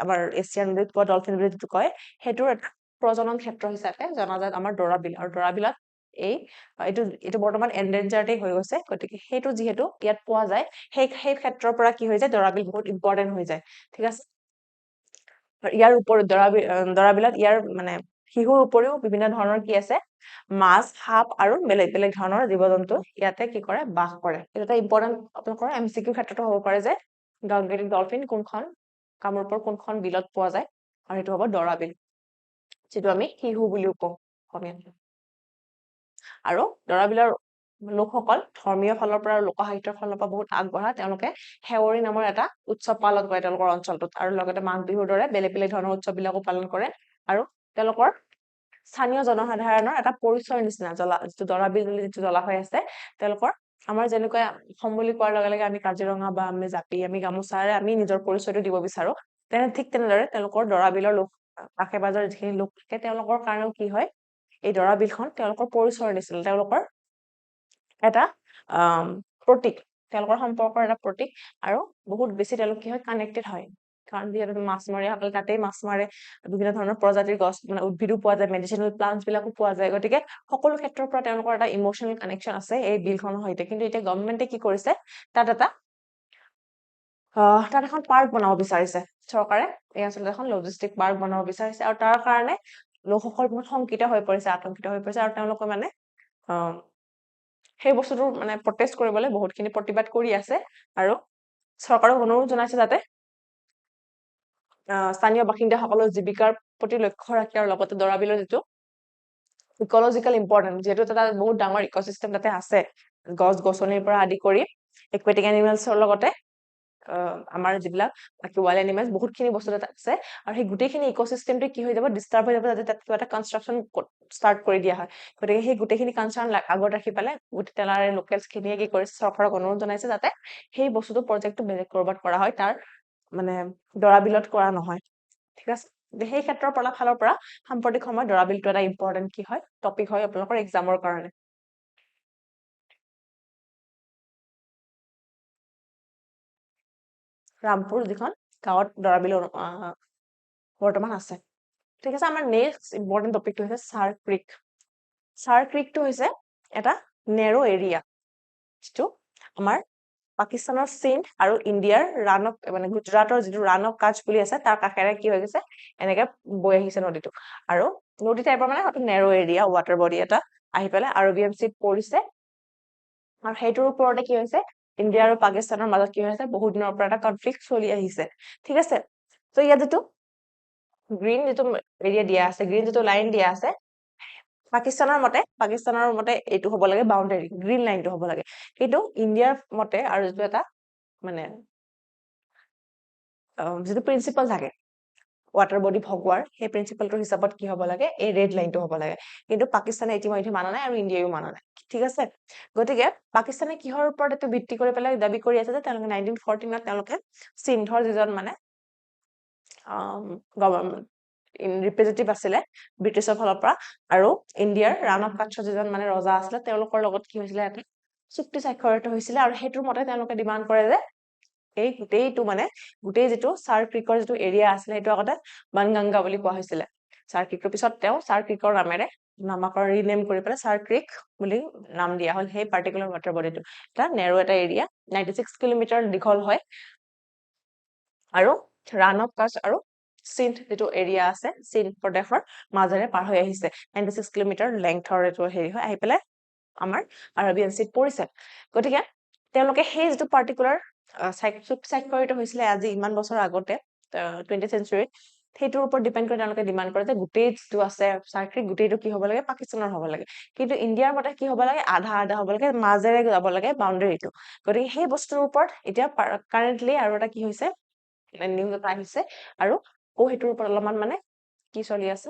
আমাৰ এছিয়ান নদীত পোৱা ডলফিন বুলি যেটো কয় হেতুৰ এটা প্ৰজনন ক্ষেত্ৰ হিচাপে জনাজাত আমাৰ ডৰাবিল আৰু ডৰাবিলত এইটো বৰ্তমান এন্ডেঞ্জাৰ্ডে হৈ গৈছে গতিকে হেতু যিহেতু ইয়াত পোৱা যায় সেই ক্ষেত্ৰৰ পৰা কি হৈ যায় ডৰাবিল বহুত ইম্পৰ্টেন্ট হৈ যায় ঠিক আছে ইয়াৰ ওপৰত ডৰাবিলত ইয়াৰ মানে হিহুৰ উপৰিও বিভিন্ন ধৰণৰ কি আছে মাছ সাপ আৰু বেলেগ বেলেগ ধৰণৰ জীৱ-জন্তু ইয়াতে কি কৰে বাস কৰে এটা ইম্পৰ্টেন্ট আপোনালোকৰ এমসিকিউ ক্ষেত্ৰটো হ'ব পাৰে যে গাংগেটিক ডলফিন কোনখন কামৰূপৰ কোনখন বিলত পোৱা যায় আৰু সেইটো হ'ব দৰা বিল, যিটো আমি শিহু বুলিও কওঁ অসমীয়াত। আৰু দৰা বিলৰ লোকসকল ধৰ্মীয় ফালৰ পৰা আৰু লোকসাহিত্যৰ ফালৰ পৰা বহুত আগবঢ়া। তেওঁলোকে সেৱৰী নামৰ এটা উৎসৱ পালন কৰে তেওঁলোকৰ অঞ্চলটোত, আৰু লগতে মাঘ বিহুৰ দৰে বেলেগ বেলেগ ধৰণৰ উৎসৱ বিলাকো পালন কৰে। আৰু তেওঁলোকৰ স্থানীয় জনসাধাৰণৰ এটা পৰিচয়ৰ নিচিনা যিটো দৰা বিল বুলি যিটো জলাশয় আছে, তেওঁলোকৰ আমাৰ যেনেকৈ অসম বুলি কোৱাৰ লগে লগে আমি কাজিৰঙা বা আমি জাপি, আমি গামোচাৰে আমি নিজৰ পৰিচয়টো দিব বিচাৰো, ঠিক তেনেদৰে তেওঁলোকৰ দৰা বিলৰ লোক আশে পাজৰ যিখিনি লোক থাকে তেওঁলোকৰ কাৰণেও কি হয়, এই দৰা বিলখন তেওঁলোকৰ পৰিচয়ৰ নিচিনা, তেওঁলোকৰ এটা প্ৰতীক, তেওঁলোকৰ সম্পৰ্কৰ এটা প্ৰতীক। আৰু বহুত বেছি তেওঁলোক কি হয়, কানেক্টেড হয়, কাৰণ যিহেতু মাছমৰীয়াসকল তাতেই মাছ মাৰে, বিভিন্ন ধৰণৰ প্ৰজাতিৰ গছ মানে উদ্ভিদো পোৱা যায়, মেডিচিনেল প্লান্টছ বিলাকো পোৱা যায়, গতিকে সকলো ক্ষেত্ৰৰ পৰা তেওঁলোকৰ এটা ইমোচনেল কানেকশ্যন আছে এই বিলখনৰ সৈতে। কিন্তু এতিয়া গভৰ্ণমেণ্টে কি কৰিছে, তাত এখন পাৰ্ক বনাব বিচাৰিছে চৰকাৰে, এই আচলতে এখন লজিষ্টিক পাৰ্ক বনাব বিচাৰিছে, আৰু তাৰ কাৰণে লোকসকল বহুত শংকিত হৈ পৰিছে, আতংকিত হৈ পৰিছে, আৰু তেওঁলোকে মানে সেই বস্তুটোৰ মানে প্ৰটেষ্ট কৰিবলৈ বহুতখিনি প্ৰতিবাদ কৰি আছে। আৰু চৰকাৰক অনুৰোধ জনাইছে যাতে স্থানীয় বাসিন্দাসকলৰ জীৱিকাৰ প্ৰতি লক্ষ্য ৰাখি, আৰু লগতে দৰা বিলৰ যিটো ইকলজিকেল ইম্পৰ্টেন্ট, যিহেতু তাত বহুত ডাঙৰ ইক'চিষ্টেম তাতে আছে, গছ গছনিৰ পৰা আদি কৰি একুৱেটিক এনিমেলছৰ লগতে আমাৰ যিবিলাক বাকী ৱাইল্ড এনিমেলছ বহুতখিনি বস্তু তাত আছে, আৰু সেই গোটেইখিনি ইক'চিষ্টেমটো কি হৈ যাব, ডিষ্টাৰ্ব হৈ যাব, যাতে তাত কিবা এটা কনষ্ট্ৰাকশ্যন ষ্টাৰ্ট কৰি দিয়া হয়। গতিকে সেই গোটেইখিনি কনচাৰ্ণ আগত ৰাখি পেলাই গোটেই তেলাৰে লোকেলছ খিনিয়ে কি কৰিছে, চৰকাৰক অনুৰোধ জনাইছে যাতে সেই বস্তুটো প্ৰজেক্টটো বেলেগ কৰবাত কৰা হয়, তাৰ মানে দৰা বিলত কৰা নহয়। ঠিক আছে, সেই ক্ষেত্ৰৰ ফালৰ পৰা সাম্প্ৰতিক সময়ত দৰা বিলটো এটা ইম্পৰ্টেণ্ট কি হয়, টপিক হয় আপোনালোকৰ এক্সামৰ কাৰণে। ৰামপুৰ যিখন গাঁৱত দৰা বিল বৰ্তমান আছে। ঠিক আছে, আমাৰ নেক্সট ইম্পৰ্টেণ্ট টপিকটো হৈছে চাৰ ক্ৰিক। চাৰ ক্ৰিকটো হৈছে এটা নেৰো এৰিয়া, যিটো আমাৰ পাকিস্তানৰ সিন্ধ আৰু ইণ্ডিয়াৰ ৰাণ অফ মানে গুজৰাটৰ যিটো ৰাণ অফ কাচ্চ বুলি আছে, তাৰ কাষেৰে কি হৈ গৈছে, এনেকে বৈ আহিছে নদীটো, আৰু নদী টাইপৰ মানে সেইটো নেৰো এৰিয়া, ৱাটাৰ বডি এটা আহি পেলাই RBMCত পৰিছে, আৰু সেইটোৰ ওপৰতে কি হৈছে, ইণ্ডিয়া আৰু পাকিস্তানৰ মাজত কি হৈছে, বহুত দিনৰ পৰা এটা কনফ্লিক্ট চলি আহিছে। ঠিক আছে, তো ইয়াত যিটো গ্ৰীণ যিটো এৰিয়া দিয়া আছে, গ্ৰীণ যিটো লাইন দিয়া আছে, পাকিস্তানৰ মতে এইটো হ'ব লাগে বাউণ্ডাৰী, গ্ৰীণ লাইনটো হ'ব লাগে, কিন্তু ইণ্ডিয়াৰ মতে আৰু যিটো এটা মানে যিটো প্ৰিন্সিপাল থাকে ৱাটাৰ বডি ভগোৱাৰ, সেই প্ৰিন্সিপালটোৰ হিচাপত কি হ'ব লাগে, এই ৰেড লাইনটো হ'ব লাগে, কিন্তু পাকিস্তানে ইতিমধ্যে মানা নাই আৰু ইণ্ডিয়াইও মানা নাই। ঠিক আছে, গতিকে পাকিস্তানে কিহৰ ওপৰত এইটো ভিত্তি কৰি পেলাই দাবী কৰি আছে যে তেওঁলোকে 1914ত তেওঁলোকে সিন্ধৰ যিজন মানে ৰিপ্ৰেজেন্টেটিভ আছিলে ব্ৰিটিছৰ ফালৰ পৰা, আৰু ইণ্ডিয়াৰ ৰাণ অফ কাচ্চৰ যিজন মানে ৰজা আছিলে, তেওঁলোকৰ লগত কি হৈছিলে, এটা চুক্তি স্বাক্ষৰিত হৈছিলে, আৰু সেইটোৰ মতে তেওঁলোকে ডিমাণ্ড কৰে যে এই গোটেই যিটো চাৰ ক্ৰিকৰ যিটো এৰিয়া আছিলে, সেইটো আগতে বানগংগা বুলি কোৱা হৈছিলে। চাৰ ক্ৰিকৰ পিছত তেওঁ চাৰ ক্ৰিকৰ নামেৰে নামাকৰণ ৰিনেম কৰি পেলাই চাৰ ক্ৰিক বুলি নাম দিয়া হ'ল সেই পাৰ্টিকুলাৰ ৱাটাৰ বডিটো। এটা নেৰো এটা এৰিয়া, 96 কিলোমিটাৰ দীঘল হয়, আৰু ৰাণ অফ কাচ্চ আৰু সিন্ধ যিটো এৰিয়া আছে, সিন্ধ প্ৰদেশৰ মাজেৰে পাৰ হৈ আহিছে, 96 কিলোমিটাৰ লেংথৰ এইটো হেৰি হৈ আহি পেলাই আমাৰ RBMCত পৰিছে। গতিকে তেওঁলোকে সেই যিটো পাৰ্টিকুলাৰ স্বাক্ষৰিত হৈছিলে আজি ইমান বছৰ আগতে 20th চেঞ্চুৰীত, সেইটোৰ ওপৰত ডিপেণ্ড কৰি তেওঁলোকে ডিমাণ্ড কৰে যে গোটেই যিটো আছে চাৰ ক্ৰিক গোটেইটো কি হ'ব লাগে, পাকিস্তানৰ হ'ব লাগে, কিন্তু ইণ্ডিয়াৰ মতে কি হ'ব লাগে, আধা আধা হ'ব লাগে, মাজেৰে যাব লাগে বাউণ্ডেৰীটো। গতিকে সেই বস্তুৰ ওপৰত এতিয়া কাৰেণ্টলি আৰু এটা কি হৈছে, নিউজ এটা আহিছে, আৰু সেইটোৰ ওপৰত অলপমান মানে কি চলি আছে,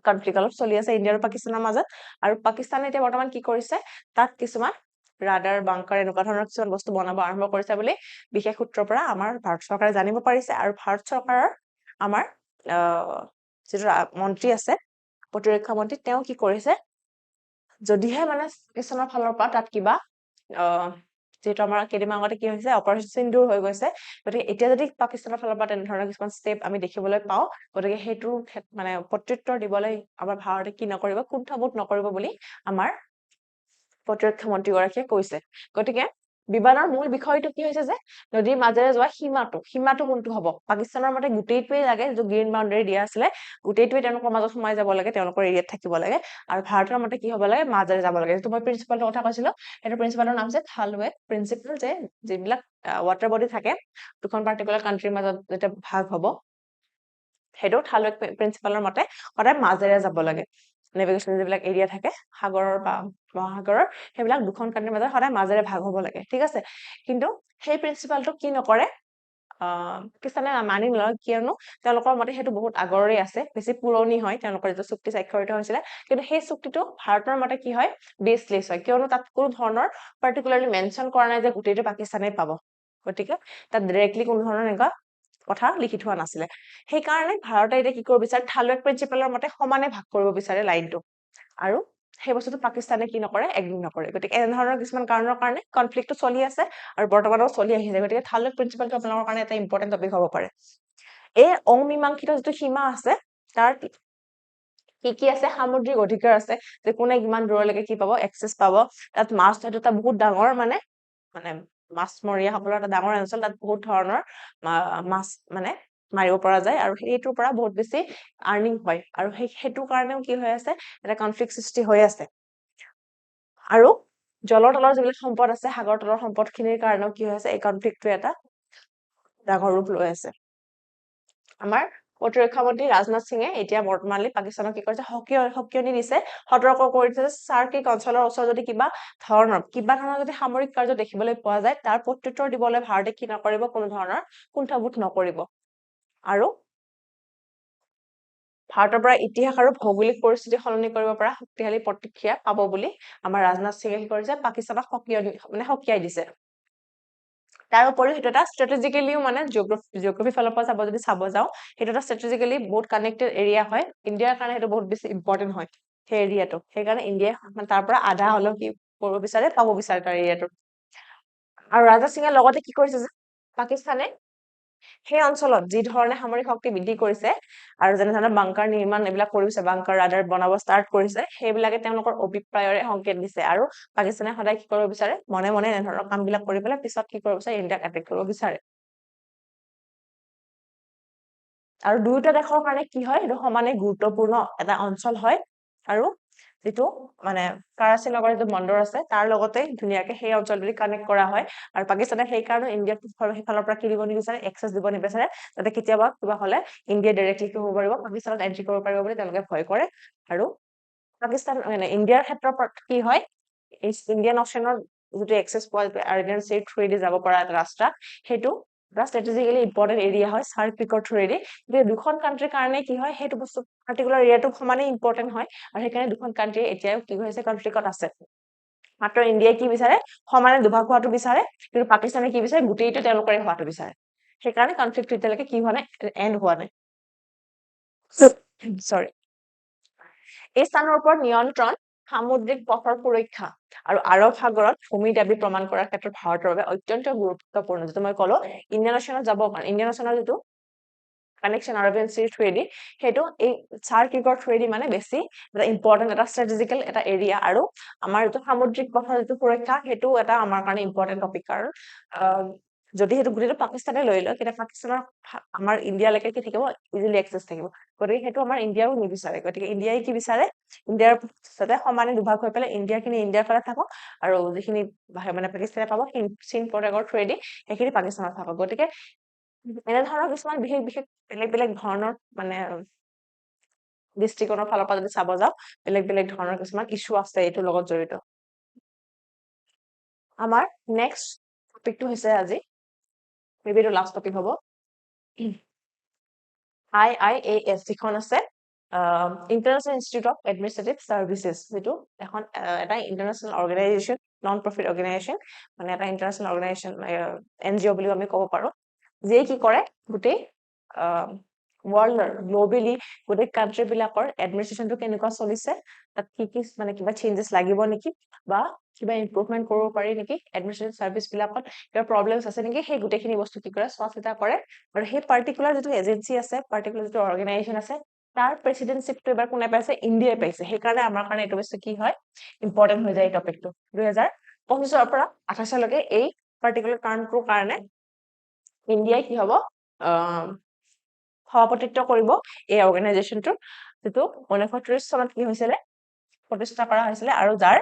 কনফ্লিক্ট অলপ চলি আছে ইণ্ডিয়া আৰু পাকিস্তানৰ মাজত। আৰু পাকিস্তানে এতিয়া বৰ্তমান কি কৰিছে, তাত কিছুমান ৰাডাৰ বাংকাৰ এনেকুৱা ধৰণৰ কিছুমান বস্তু বনাব আৰম্ভ কৰিছে বুলি বিশেষ সূত্ৰৰ পৰা আমাৰ ভাৰত চৰকাৰে জানিব পাৰিছে। আৰু ভাৰত চৰকাৰৰ আমাৰ যিটো মন্ত্ৰী আছে, প্ৰতিৰক্ষা মন্ত্ৰী, তেওঁ কি কৰিছে, যদিহে মানে পাকিস্তানৰ ফালৰ পৰা তাত কিবা যিহেতু আমাৰ কেইদিনমান আগতে কি হৈছে, অপাৰেশ্যন সিন্দুৰ হৈ গৈছে, গতিকে এতিয়া যদি পাকিস্তানৰ ফালৰ পৰা তেনেধৰণৰ কিছুমান ষ্টেপ আমি দেখিবলৈ পাওঁ, গতিকে সেইটোৰ মানে প্ৰত্যুত্তৰ দিবলৈ আমাৰ ভাৰতে কি নকৰিব, কুণ্ঠাবোধ নকৰিব বুলি আমাৰ প্ৰতিৰক্ষা মন্ত্ৰীগৰাকীয়ে কৈছে। গতিকে বিবাদৰ মূল বিষয়টো কি হৈছে যে নদীৰ মাজেৰে যোৱা সীমাটো কোনটো হ'ব পাকিস্তানৰ মতে গোটেইটোৱে লাগে যে গ্ৰীণ বাউণ্ডাৰী দিয়া আছিলে গোটেইটোৱে তেওঁলোকৰ মাজত সোমাই যাব লাগে তেওঁলোকৰ এৰিয়াত থাকিব লাগে আৰু ভাৰতৰ মতে কি হ'ব লাগে মাজেৰে যাব লাগে যিটো মই প্ৰিন্সিপালৰ কথা কৈছিলো সেইটো প্ৰিন্সিপালৰ নাম হৈছে থালৱে প্ৰিন্সিপাল যে যিবিলাক ৱাটাৰ বডি থাকে দুখন পাৰ্টিকুলাৰ কাণ্ট্ৰিৰ মাজত যেতিয়া ভাগ হ'ব সেইটো থালৱে প্ৰিন্সিপালৰ মতে সদায় মাজেৰে যাব লাগে নেভিগেশ্যন যিবিলাক এৰিয়া থাকে সাগৰৰ বা মহাসাগৰৰ সেইবিলাক দুখন কাণ্ট্ৰিৰ মাজত সদায় মাজেৰে ভাগ হ'ব লাগে ঠিক আছে কিন্তু সেই প্ৰিন্সিপালটো কি নকৰে পাকিস্তানে মানি নলয় কিয়নো তেওঁলোকৰ মতে সেইটো বহুত আগৰৰে আছে বেছি পুৰণি হয় তেওঁলোকৰ যিটো চুক্তি স্বাক্ষৰিত হৈছিলে কিন্তু সেই চুক্তিটো ভাৰতৰ মতে কি হয় বেছলেছ হয় কিয়নো তাত কোনো ধৰণৰ পাৰ্টিকুলাৰলি মেনশ্যন কৰা নাই যে গোটেইটো পাকিস্তানে পাব গতিকে তাত ডাইৰেক্টলি কোনো ধৰণৰ এনেকুৱা কথা লিখি থোৱা নাছিলে সেইকাৰণে ভাৰতে এতিয়া কি কৰিব বিচাৰে থালৱে প্ৰিন্সিপালৰ মতে সমানে ভাগ কৰিব বিচাৰে লাইনটো আৰু সেই বস্তুটো পাকিস্তানে কি নকৰে এগ্ৰি নকৰে গতিকে এনেধৰণৰ কিছুমান কাৰণৰ কাৰণে কনফ্লিক্টটো চলি আছে আৰু বৰ্তমানেও চলি আহিছে গতিকে থালৱে প্ৰিন্সিপালটো আপোনালোকৰ কাৰণে এটা ইম্পৰ্টেণ্ট টপিক হ'ব পাৰে এই অমীমাংসিত যিটো সীমা আছে তাৰ কি আছে সামুদ্ৰিক অধিকাৰ আছে যে কোনে কিমান দূৰলৈকে কি পাব এক্সেছ পাব তাত মাছ ধৰাটো এটা বহুত ডাঙৰ মানে মাছমৰীয়াসকলৰ এটা ডাঙৰ অঞ্চল তাত বহুত ধৰণৰ মাছ মানে মাৰিব পৰা যায় আৰু সেইটোৰ পৰা বহুত বেছি আৰ্নিং হয় আৰু সেইটো কাৰণেও কি হৈ আছে এটা কনফ্লিক্ট সৃষ্টি হৈ আছে আৰু জলৰ তলৰ যিবিলাক সম্পদ আছে সাগৰ তলৰ সম্পদখিনিৰ কাৰণেও কি হৈ আছে এই কনফ্লিক্টটো এটা ডাঙৰ ৰূপ লৈ আছে আমাৰ প্ৰতিৰক্ষা মন্ত্ৰী ৰাজনাথ সিঙে এতিয়া বৰ্তমানলৈ পাকিস্তানক কি কৰিছে সকিয়নি দিছে সতৰ্ক কৰি দিছে চাৰ্কিক অঞ্চলৰ ওচৰত যদি কিবা ধৰণৰ যদি সামৰিক কাৰ্য দেখিবলৈ পোৱা যায় তাৰ প্ৰত্যুত্তৰ দিবলৈ ভাৰতে কি নকৰিব কোনো ধৰণৰ কুণ্ঠাবোধ নকৰিব আৰু ভাৰতৰ পৰা ইতিহাস আৰু ভৌগোলিক পৰিস্থিতি সলনি কৰিব পৰা শক্তিশালী প্ৰতিক্ৰিয়া পাব বুলি আমাৰ ৰাজনাথ সিঙে কি কৰিছে পাকিস্তানক সকিয়াই দিছে তাৰ উপৰিও সেইটো এটা ষ্ট্ৰেটেজিকেলিও মানে জিঅগ্ৰাফি ফালৰ পৰা যদি চাব যাওঁ সেইটো এটা ষ্ট্ৰেটেজিকেলি বহুত কানেক্টেড এৰিয়া হয় ইণ্ডিয়াৰ কাৰণে সেইটো বহুত বেছি ইম্পৰ্টেণ্ট হয় সেই এৰিয়াটো সেইকাৰণে ইণ্ডিয়াই তাৰ পৰা আধা হলেও কি কৰিব বিচাৰে পাব বিচাৰে তাৰ এৰিয়াটো আৰু ৰাজনাথ সিঙে লগতে কি কৰিছে যে পাকিস্তানে সেই অঞ্চলত যি ধৰণে সামৰিক শক্তি বৃদ্ধি কৰিছে আৰু যেনেধৰণে বাংকাৰ নিৰ্মাণ এইবিলাক কৰিছে বাংকাৰ ৰাডাৰ বনাব ষ্টাৰ্ট কৰিছে সেইবিলাকে তেওঁলোকৰ অভিপ্ৰায়ৰে সংকেত দিছে আৰু পাকিস্তানে সদায় কি কৰিব বিচাৰে মনে মনে এনেধৰণৰ কামবিলাক কৰি পেলাই পিছত কি কৰিব বিচাৰে ইণ্ডিয়াক এটেক কৰিব বিচাৰে আৰু দুয়োটা দেশৰ কাৰণে কি হয় এইটো সমানে গুৰুত্বপূৰ্ণ এটা অঞ্চল হয় আৰু যিটো মানে কৰাচী নগৰ যিটো বন্দৰ আছে তাৰ লগতে ধুনীয়াকে সেই অঞ্চলটো কানেক্ট কৰা হয় আৰু পাকিস্তানে সেইকাৰণে ইণ্ডিয়াক সেইফালৰ পৰা কি দিব নিবিচাৰে এক্সেছ দিব নিবিচাৰে যাতে কেতিয়াবা কিবা হলে ইণ্ডিয়া ডাইৰেক্টলি কি হ'ব পাৰিব পাকিস্তানত এন্ট্ৰি কৰিব পাৰিব বুলি তেওঁলোকে ভয় কৰে আৰু পাকিস্তান মানে ইণ্ডিয়াৰ ক্ষেত্ৰত কি হয় ইণ্ডিয়ান অচেনৰ যিটো এক্সেছ পোৱা আৰবিয়ান চিৰ থ্ৰুৱেদি যাব পৰা এটা ৰাস্তা সেইটো এটা ষ্ট্ৰেটেজিকেলি ইম্পৰ্টেণ্ট এৰিয়া হয় চাৰ্কিকৰ থ্ৰুৱেদি কিন্তু দুখন কাণ্ট্ৰিৰ কাৰণে কি হয় সেইটো বস্তু পাৰ্টিকুলাৰ এৰিয়াটো সমানে ইম্পৰ্টেণ্ট হয় আৰু সেইকাৰণে দুখন কাণ্ট্ৰি এতিয়াও কি হৈছে কনফ্লিক্টত আছে মাত্ৰ ইণ্ডিয়াই কি বিচাৰে সমানে দুভাগ হোৱাটো বিচাৰে কিন্তু পাকিস্তানে কি বিচাৰে গোটেইটো তেওঁলোকৰে হোৱাটো বিচাৰে সেইকাৰণে কনফ্লিক্টটো এতিয়ালৈকে কি হোৱা নাই এণ্ড হোৱা নাই সৰি এই স্থানৰ ওপৰত নিয়ন্ত্ৰণ সামুদ্ৰিক পথৰ সুৰক্ষা আৰু আৰৱ সাগৰত ভূমি দাবী প্ৰমাণ কৰাৰ ক্ষেত্ৰত ভাৰতৰ বাবে অত্যন্ত গুৰুত্বপূৰ্ণ যিটো মই কলো ইণ্ডিয়ান অচেনত যাব কাৰণে ইণ্ডিয়ান অচেনৰ যিটো কানেকশ্যন আৰবিয়ান চিৰ থ্ৰুৱেদি সেইটো এই চাৰ্কিকৰ থ্ৰুৱেদি মানে বেছি এটা ইম্পৰ্টেণ্ট এটা ষ্ট্ৰেটেজিকেল এটা এৰিয়া আৰু আমাৰ যিটো সামুদ্ৰিক পথৰ যিটো সুৰক্ষা সেইটো এটা আমাৰ কাৰণে ইম্পৰ্টেণ্ট টপিক কাৰণ যদি সেইটো গোটেইটো পাকিস্তানে লৈ লয় তেতিয়া পাকিস্তানৰ আমাৰ ইণ্ডিয়ালৈকে কি থাকিব ইজিলি এক্সেছ থাকিব গতিকে সেইটো আমাৰ ইণ্ডিয়াও নিবিচাৰে গতিকে ইণ্ডিয়াই কি বিচাৰে ইণ্ডিয়াৰ যাতে সমানে দুভাগ হৈ পেলাই ইণ্ডিয়াখিনি ইণ্ডিয়াৰ ফালে থাকক আৰু যিখিনি মানে পাকিস্তানে পাব চীন উপসাগৰৰ থ্ৰুৱেদি সেইখিনি পাকিস্তানত থাকক গতিকে এনেধৰণৰ কিছুমান বিশেষ বেলেগ ধৰণৰ মানে দৃষ্টিকোণৰ ফালৰ পৰা যদি চাব যাওঁ বেলেগ ধৰণৰ কিছুমান ইছ্যু আছে এইটোৰ লগত জড়িত আমাৰ নেক্সট টপিকটো হৈছে আজি মেবি এইটো লাষ্ট টপিক হ'ব IIAS যিখন আছে international institute of administrative services যিটো এখন এটা international organisation non profit organisation মানে এটা ইণ্টাৰনেশ্যনেল অৰ্গেনাইজেশ্যন NGO বুলিও আমি ক'ব পাৰো যিয়ে কি কৰে গোটেই ৱৰ্ল্ডৰ গ্ল'বেলি গোটেই কাণ্ট্ৰি বিলাকৰ এডমিনিষ্ট্ৰেশ্যনটো কেনেকুৱা চলিছে তাত কি মানে কিবা চেঞ্জেছ লাগিব নেকি বা কিবা ইম্প্ৰুভমেণ্ট কৰিব পাৰি নেকি এডমিনিষ্ট্ৰেটিভ চাৰ্ভিচ বিলাকত কিবা প্ৰব্লেমছ আছে নেকি সেই গোটেইখিনি বস্তু কি কৰে চোৱা চিতা কৰে আৰু সেই পাৰ্টিকুলাৰ যিটো এজেঞ্চি আছে পাৰ্টিকুলাৰ যিটো অৰ্গেনাইজেশ্যন আছে তাৰ প্ৰেচিডেণ্টশ্বিপটো এবাৰ কোনে পাইছে ইণ্ডিয়াই পাইছে সেইকাৰণে আমাৰ কাৰণে এইটো বস্তু কি হয় ইম্পৰ্টেণ্ট হৈ যায় এই টপিকটো 2025 পৰা 28 লৈকে এই পাৰ্টিকুলাৰ টাৰ্মটোৰ কাৰণে ইণ্ডিয়াই কি হ'ব সভাপতিত্ব কৰিব এই অৰ্গেনাইজেশ্যনটোৰ, যিটো 1930 চনত কি হৈছিলে প্ৰতিষ্ঠা কৰা হৈছিলে আৰু যাৰ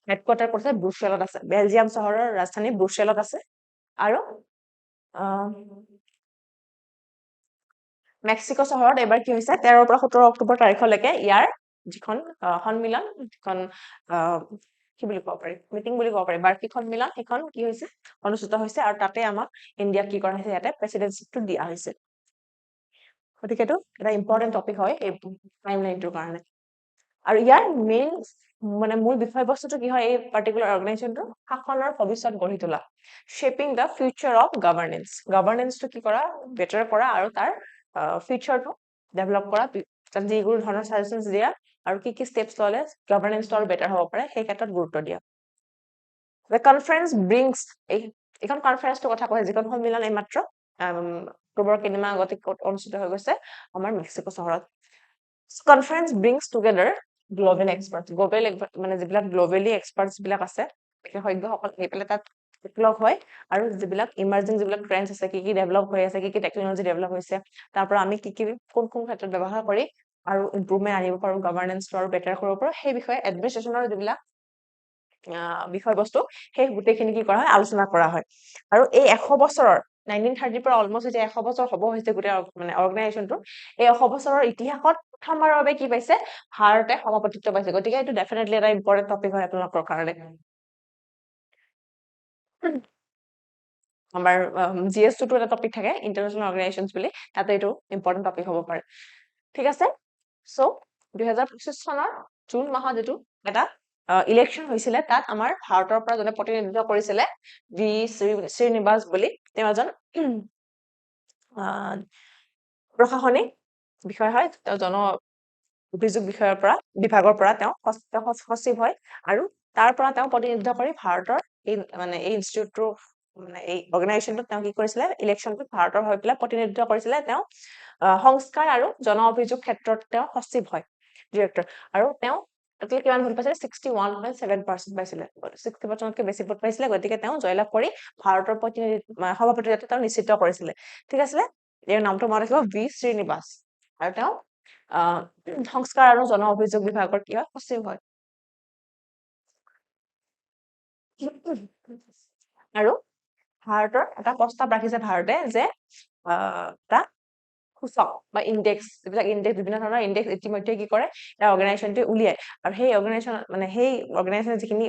হেডকোৱাৰ্টাৰ কৰিছে ব্ৰুচেলত আছে। বেলজিয়াম চহৰৰ ৰাজধানী ব্ৰুচেলত আছে। আৰু মেক্সিকো চহৰত এবাৰ কি হৈছে 13 পৰা 17 অক্টোবৰ তাৰিখলৈকে ইয়াৰ যিখন সন্মিলন, যিখন কি বুলি ক'ব পাৰি, মিটিং বুলি ক'ব পাৰি, বাৰ্ষিক সন্মিলন, সেইখন কি হৈছে অনুষ্ঠিত হৈছে আৰু তাতে আমাক ইণ্ডিয়াক কি কৰা হৈছে, ইয়াতে প্ৰেচিডেন্সিটো দিয়া হৈছে। গতিকে এইটো এটা ইম্পৰ্টেণ্ট টপিক হয় এই টাইমলাইনটোৰ কাৰণে। আৰু ইয়াৰ মেইন মানে মূল বিষয়বস্তুটো কি হয়, এই পাৰ্টিকুলাৰ অৰ্গেনাইজেশ্যনটো শাসনৰ ভৱিষ্যত গঢ়ি তোলা, shaping the future of governance. গভৰ্নেন্সটো কি কৰা, বেটাৰ কৰা আৰু তাৰ ফিউচাৰটো ডেভেলপ কৰা, তাত যিবোৰ ধৰণৰ সাজেশনছ দিয়া আৰু কি ষ্টেপছ ল'লে গভৰ্নেন্সটো আৰু বেটাৰ হ'ব পাৰে সেই ক্ষেত্ৰত গুৰুত্ব দিয়া। The conference brings এইখন কনফাৰেন্সটোৰ কথা কয়, যিখন সন্মিলন এইমাত্ৰ অক্টোবৰ কেইদিনমান আগতে অনুষ্ঠিত হৈ গৈছে আমাৰ মেক্সিকো চহৰত। Conference brings together global experts, মানে যিবিলাক গ্ল'বেলি এক্সপাৰ্টছ বিলাক আছে, বিশেষজ্ঞসকল আহি পেলাই তাত লগ হয় আৰু যিবিলাক ইমাৰ্জিং যিবিলাক ট্ৰেণ্ডছ আছে, কি ডেভেলপ হৈ আছে, কি টেকনলজি ডেভেলপ হৈছে, তাৰ পৰা আমি কোন ক্ষেত্ৰত ব্যৱহাৰ কৰি আৰু ইম্প্ৰুভমেণ্ট আনিব পাৰো, গভৰ্নেন্সটো আৰু বেটাৰ কৰিব পাৰো, সেই বিষয়ে এডমিনিষ্ট্ৰেশ্যনৰ যিবিলাক বিষয়বস্তু সেই গোটেইখিনি কি কৰা হয়, আলোচনা কৰা হয়। আৰু এই 100 বছৰৰ 1930 পৰা অলমষ্ট এতিয়া 100 বছৰ হ'ব হৈছে গোটেই মানে অৰ্গেনাইজেশ্যনটো, এই 100 বছৰৰ ইতিহাসত প্ৰথমবাৰৰ বাবে কি পাইছে, ভাৰতে সভাপতিত্ব পাইছে। গতিকে এইটো ডেফিনেটলি এটা ইম্পৰ্টেণ্ট টপিক হয় আপোনালোকৰ কাৰণে। আমাৰ GS2 এটা টপিক থাকে ইণ্টাৰনেশ্যনেল অৰ্গেনাইজেশ্যনছ বুলি, তাতে এইটো ইম্পৰ্টেণ্ট টপিক হ'ব পাৰে। ঠিক আছে, চ' 2025 চনৰ জুন মাহত যিটো এটা ইলেকশ্যন হৈছিলে, তাত আমাৰ ভাৰতৰ পৰা জনে প্ৰতিনিধিত্ব কৰিছিলে ভি শ্ৰীনিবাস বুলি, তেওঁ এজন প্ৰশাসনিক বিষয় হয়, তেওঁ জন অভিযোগ বিভাগৰ পৰা তেওঁ সচিব হয় আৰু তাৰ পৰা তেওঁ প্ৰতিনিধিত্ব কৰি ভাৰতৰ এই মানে এই ইনষ্টিটিউটটো মানে এই অৰ্গেনাইজেশ্যনটোত তেওঁ কি কৰিছিলে, ইলেকশ্যনটোত ভাৰতৰ হৈ পেলাই প্ৰতিনিধিত্ব কৰিছিলে। তেওঁ সংস্কাৰ আৰু জন অভিযোগ ক্ষেত্ৰত তেওঁ সচিব হয়, ডিৰেক্টৰ। আৰু তেওঁ কিমান ভোট পাইছিলে, 61.7% পাইছিলে, 60%তকৈ বেছি ভোট পাইছিলে। গতিকে তেওঁ জয়লাভ কৰি ভাৰতৰ সভাপতিত্ব তেওঁ নিশ্চিত কৰিছিলে। ঠিক আছিলে, তেওঁৰ নামটো মনত ৰাখিব, ভি শ্ৰীনিবাস। আৰু তেওঁ সংস্কাৰ আৰু জন অভিযোগ বিভাগৰ কি হয়, সচিব হয়। আৰু ভাৰতৰ এটা প্ৰস্তাৱ ৰাখিছে ভাৰতে যে এটা সূচক বা ইণ্ডেক্স, যিবিলাক ইণ্ডেক্স, বিভিন্ন ধৰণৰ ইণ্ডেক্স ইতিমধ্যে কি কৰে, এটা অৰ্গেনাইজেশ্যনটোৱে উলিয়ায়। আৰু সেই অৰ্গেনাইজেশ্যন যিখিনি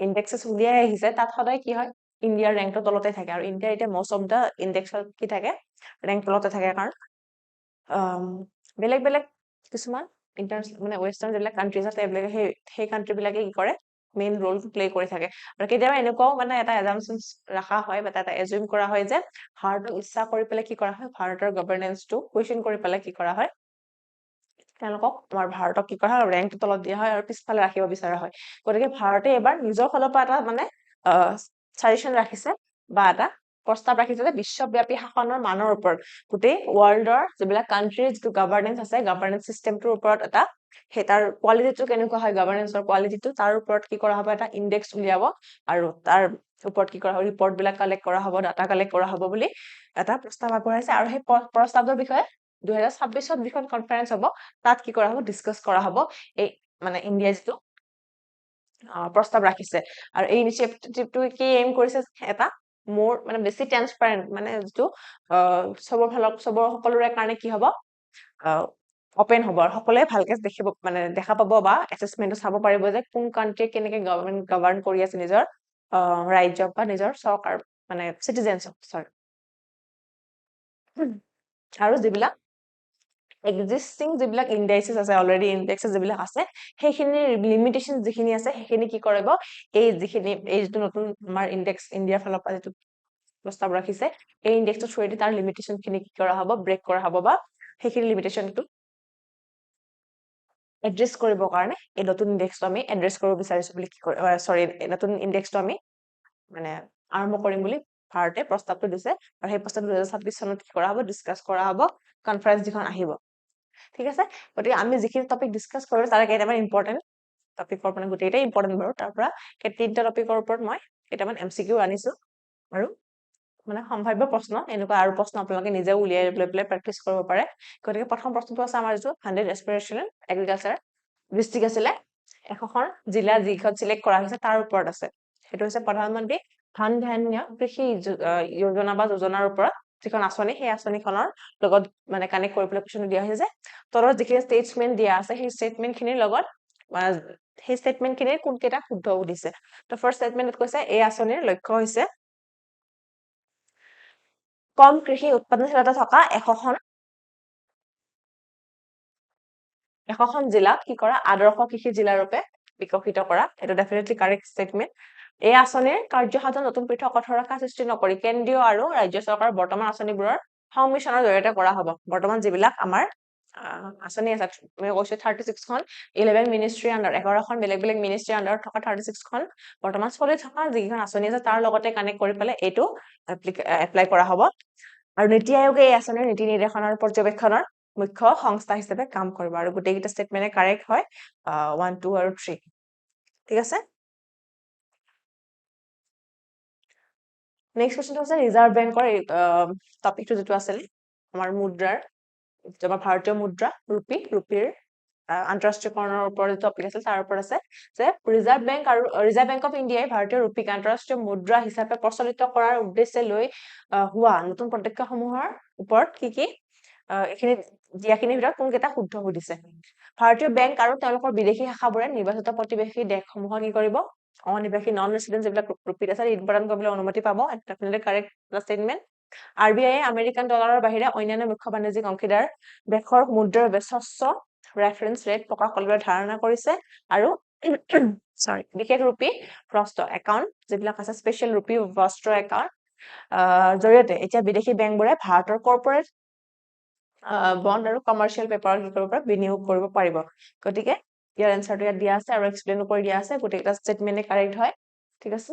ইণ্ডেক্সেছ উলিয়াই আহিছে, তাত সদায় কি হয়, ইণ্ডিয়াৰ ৰেংকটো তলতে থাকে। আৰু ইণ্ডিয়া এতিয়া মষ্ট অফ দ্য ইণ্ডেক্সত কি থাকে, ৰেংক তলতে থাকে। কাৰণ বেলেগ বেলেগ কিছুমান ইণ্টাৰনেশ্যনেল মানে ৱেষ্টাৰ্ণ যিবিলাক কাণ্ট্ৰিজ আছে, সেই কাণ্ট্ৰি বিলাকে কি কৰে, মেইন ৰোলটো প্লে কৰি থাকে। আৰু কেতিয়াবা এনেকুৱাও মানে এটা এজাম্পচন ৰখা হয় বা এটা এজিউম কৰা হয় যে ভাৰতক ইচ্ছা কৰি পেলাই কি কৰা হয়, ভাৰতৰ গভৰ্নেন্সটো কুৱেশ্যন কৰি পেলাই কি কৰা হয়, তেওঁলোকক আমাৰ ভাৰতক কি কৰা হয়, ৰেংকটো তলত দিয়া হয় আৰু পিছফালে ৰাখিব বিচৰা হয়। গতিকে ভাৰতে এবাৰ নিজৰ ফালৰ পৰা এটা মানে চাজেশ্যন ৰাখিছে বা এটা প্ৰস্তাৱ ৰাখিছে যে বিশ্বব্যাপী শাসনৰ মানৰ ওপৰত গোটেই ৱৰ্ল্ডৰ যিবিলাক কাণ্ট্ৰিৰ যিটো গভৰ্নেন্স আছে, গভৰ্নেন্স চিষ্টেমটোৰ ওপৰত এটা সেই তাৰ কোৱালিটিটো কেনেকুৱা হয়, গভৰ্নেন্সৰ কোৱালিটিটো, তাৰ ওপৰত কি কৰা হ'ব, এটা ইণ্ডেক্স উলিয়াব আৰু তাৰ ওপৰত কি কৰা হ'ব, ৰিপৰ্ট বিলাক কালেক্ট কৰা হ'ব, ডাটা কালেক্ট কৰা হ'ব বুলি এটা প্ৰস্তাৱ আগবঢ়াইছে। আৰু সেই প্ৰস্তাৱটোৰ বিষয়ে 2026ত যিখন কনফাৰেন্স হ'ব, তাত কি কৰা হ'ব, ডিছকাছ কৰা হ'ব এই মানে ইণ্ডিয়াই যিটো প্ৰস্তাৱ ৰাখিছে। আৰু এই ইনিচিয়েটিভটো কি এইম কৰিছে, এটা মোৰ মানে বেছি ট্ৰান্সপাৰেণ্ট, মানে যিটো সকলোৰে কাৰণে কি হ'ব, অপেন হ'ব আৰু সকলোৱে ভালকে দেখা পাব বা এছেছমেণ্টটো চাব পাৰিব যে কোন কাণ্ট্ৰিয়ে কেনেকে গভৰ্ণ কৰি আছে নিজৰ ৰাজ্যক বা নিজৰ চৰকাৰ মানে চিটিজেনছক। আৰু যিবিলাক এক্সিষ্টিং যিবিলাক ইণ্ডেক্সেছ আছে, অলৰেডি ইণ্ডেক্সেছ যিবিলাক আছে, সেইখিনি লিমিটেশ্যন যিখিনি আছে, সেইখিনি কি কৰিব, এই যিটো নতুন আমাৰ ইণ্ডেক্স ইণ্ডিয়াৰ ফালৰ পৰা যিটো প্ৰস্তাৱ ৰাখিছে, এই ইণ্ডেক্সটো থ্ৰুৱেদি তাৰ লিমিটেশ্যন খিনি কি কৰা হ'ব, ব্ৰেক কৰা হ'ব বা সেইখিনি লিমিটেশ্যনটো এড্ৰেছ কৰিবৰ কাৰণে এই নতুন ইণ্ডেক্সটো আমি এড্ৰেছ কৰিব বিচাৰিছো বুলি নতুন ইণ্ডেক্সটো আমি মানে আৰম্ভ কৰিম বুলি ভাৰতে প্ৰস্তাৱটো দিছে। আৰু সেই প্ৰস্তাৱটো 2026 চনত কি কৰা হ'ব, ডিছকাছ কৰা হ'ব কনফাৰেন্স যিখন আহিব। ঠিক আছে, গতিকে আমি যিখিনি টপিক ডিছকাছ কৰিলো তাৰে কেইটামান ইম্পৰ্টেণ্ট টপিকৰ মানে গোটেইটাই ইম্পৰ্টেণ্ট বাৰু, তাৰ পৰা 3টা টপিকৰ ওপৰত মই কেইটামান MCQ আনিছো আৰু মানে সম্ভাৱ্য প্ৰশ্ন এনেকুৱা আৰু প্ৰশ্ন আপোনালোকে নিজে উলিয়াই লৈ পেলাই প্ৰেক্টিচ কৰিব পাৰে গতিকে প্ৰথম প্ৰশ্নটো আছে আমাৰ যিটো 100 এস্পিৰেশ্যনেল এগ্ৰিকালচাৰ ডিষ্ট্ৰিক্ট আছিলে এখন জিলা যিখন চিলেক্ট কৰা হৈছে তাৰ ওপৰত আছে সেইটো হৈছে প্ৰধানমন্ত্ৰী ধন ধান্য কৃষি যোজনা বা যোজনাৰ ওপৰত যিখন আঁচনি সেই আঁচনিখনৰ লগত মানে কানেক্ট কৰি পেলাই কুৱেশ্যন দিয়া হৈছে যে তলত যিখিনি ষ্টেটমেন্ট দিয়া আছে সেই ষ্টেটমেন্ট খিনিৰ লগত সেই ষ্টেটমেন্ট খিনিৰ কোনকেইটা শুদ্ধ দিছে তো ফাৰ্ষ্ট ষ্টেটমেন্টত কৈছে এই আঁচনিৰ লক্ষ্য হৈছে কম কৃষি উৎপাদনশীলতা থকা এখন জিলাক কি কৰা আদৰ্শ কৃষি জিলা ৰূপে বিকশিত কৰা এটা ডেফিনেটলি কাৰেক্ট ষ্টেটমেন্ট এই আঁচনিৰ কাৰ্যসাধন নতুন পৃথক কঠোৰতা সৃষ্টি নকৰি কেন্দ্ৰীয় আৰু ৰাজ্য চৰকাৰৰ বৰ্তমান আঁচনিবোৰৰ সংমিশ্ৰণৰ জৰিয়তে কৰা হ'ব বৰ্তমান যিবিলাক আমাৰ আঁচনি আছে মই কৈছো 36খন 11 মিনিষ্ট্ৰী আণ্ডাৰ 11খন বেলেগ বেলেগ মিনিষ্ট্ৰী আণ্ডাৰত থকা 36খন বৰ্তমান চলি থকা যিখন আঁচনি আছে তাৰ লগতে কানেক্ট কৰি পেলাই এইটো এপ্লাই কৰা হ'ব আৰু নীতি আয়োগে এই আঁচনিৰ নীতি নিৰ্দেশনাৰ পৰ্যবেক্ষণৰ মুখ্য সংস্থা হিচাপে কাম কৰিব আৰু গোটেইকেইটা ষ্টেটমেণ্টে কাৰেক্ট হয় 1 2 আৰু 3 ঠিক আছে নেক্সট কোৱেশ্চনটো হৈছে ৰিজাৰ্ভ বেংকৰ টপিকটো যেটো আছিল আমাৰ মুদ্ৰাৰ আমাৰ ভাৰতীয় মুদ্ৰা ৰুপিৰ আন্তঃৰাষ্ট্ৰীয়কৰণৰ ওপৰত টপিক আছিল তাৰ ওপৰত আছে যে ৰিজাৰ্ভ বেংক অফ ইণ্ডিয়াই ভাৰতীয় ৰুপিক আন্তঃৰাষ্ট্ৰীয় মুদ্ৰা হিচাপে প্ৰচলিত কৰাৰ উদ্দেশ্যে লৈ হোৱা নতুন পদক্ষেপসমূহৰ ওপৰত কি এখিনি দিয়াখিনিৰ ভিতৰত কোনকেইটা শুদ্ধ দিছে ভাৰতীয় বেংক আৰু তেওঁলোকৰ বিদেশী শাখাবোৰে নিৰ্বাচিত প্ৰতিবেশী দেশসমূহক কি কৰিব অনিবাসী নন ৰেচিডেন্ট যিবিলাক ৰুপিত আছে ইম্পৰ্টেণ্ট কৰিবলৈ অনুমতি পাব definitely correct statement RBI American ডলাৰৰ বাহিৰে অন্যান্য মুখ্য বাণিজ্যিক অংশীদাৰ দেশৰ মুদ্ৰাৰ বাবে স্বচ্ছ ৰেফাৰেন্স ৰেট প্ৰকাশ কৰিবলৈ ধাৰণা কৰিছে আৰু সৰি বিশেষ ৰুপি প্ৰস্ত একাউণ্ট যিবিলাক আছে স্পেচিয়েল ৰুপি প্ৰস্ত একাউণ্ট জৰিয়তে এতিয়া বিদেশী বেংকবোৰে ভাৰতৰ কৰ্পৰেট বন্ড আৰু কমাৰ্চিয়েল পেপাৰ কি কৰিব পাৰে বিনিয়োগ কৰিব পাৰিব গতিকে ইয়াৰ এনসাৰটো ইয়াত দিয়া আছে আৰু এক্সপ্লেইন কৰি দিয়া আছে গোটেইটা ষ্টেটমেন্টে কাৰেক্ট হয় ঠিক আছে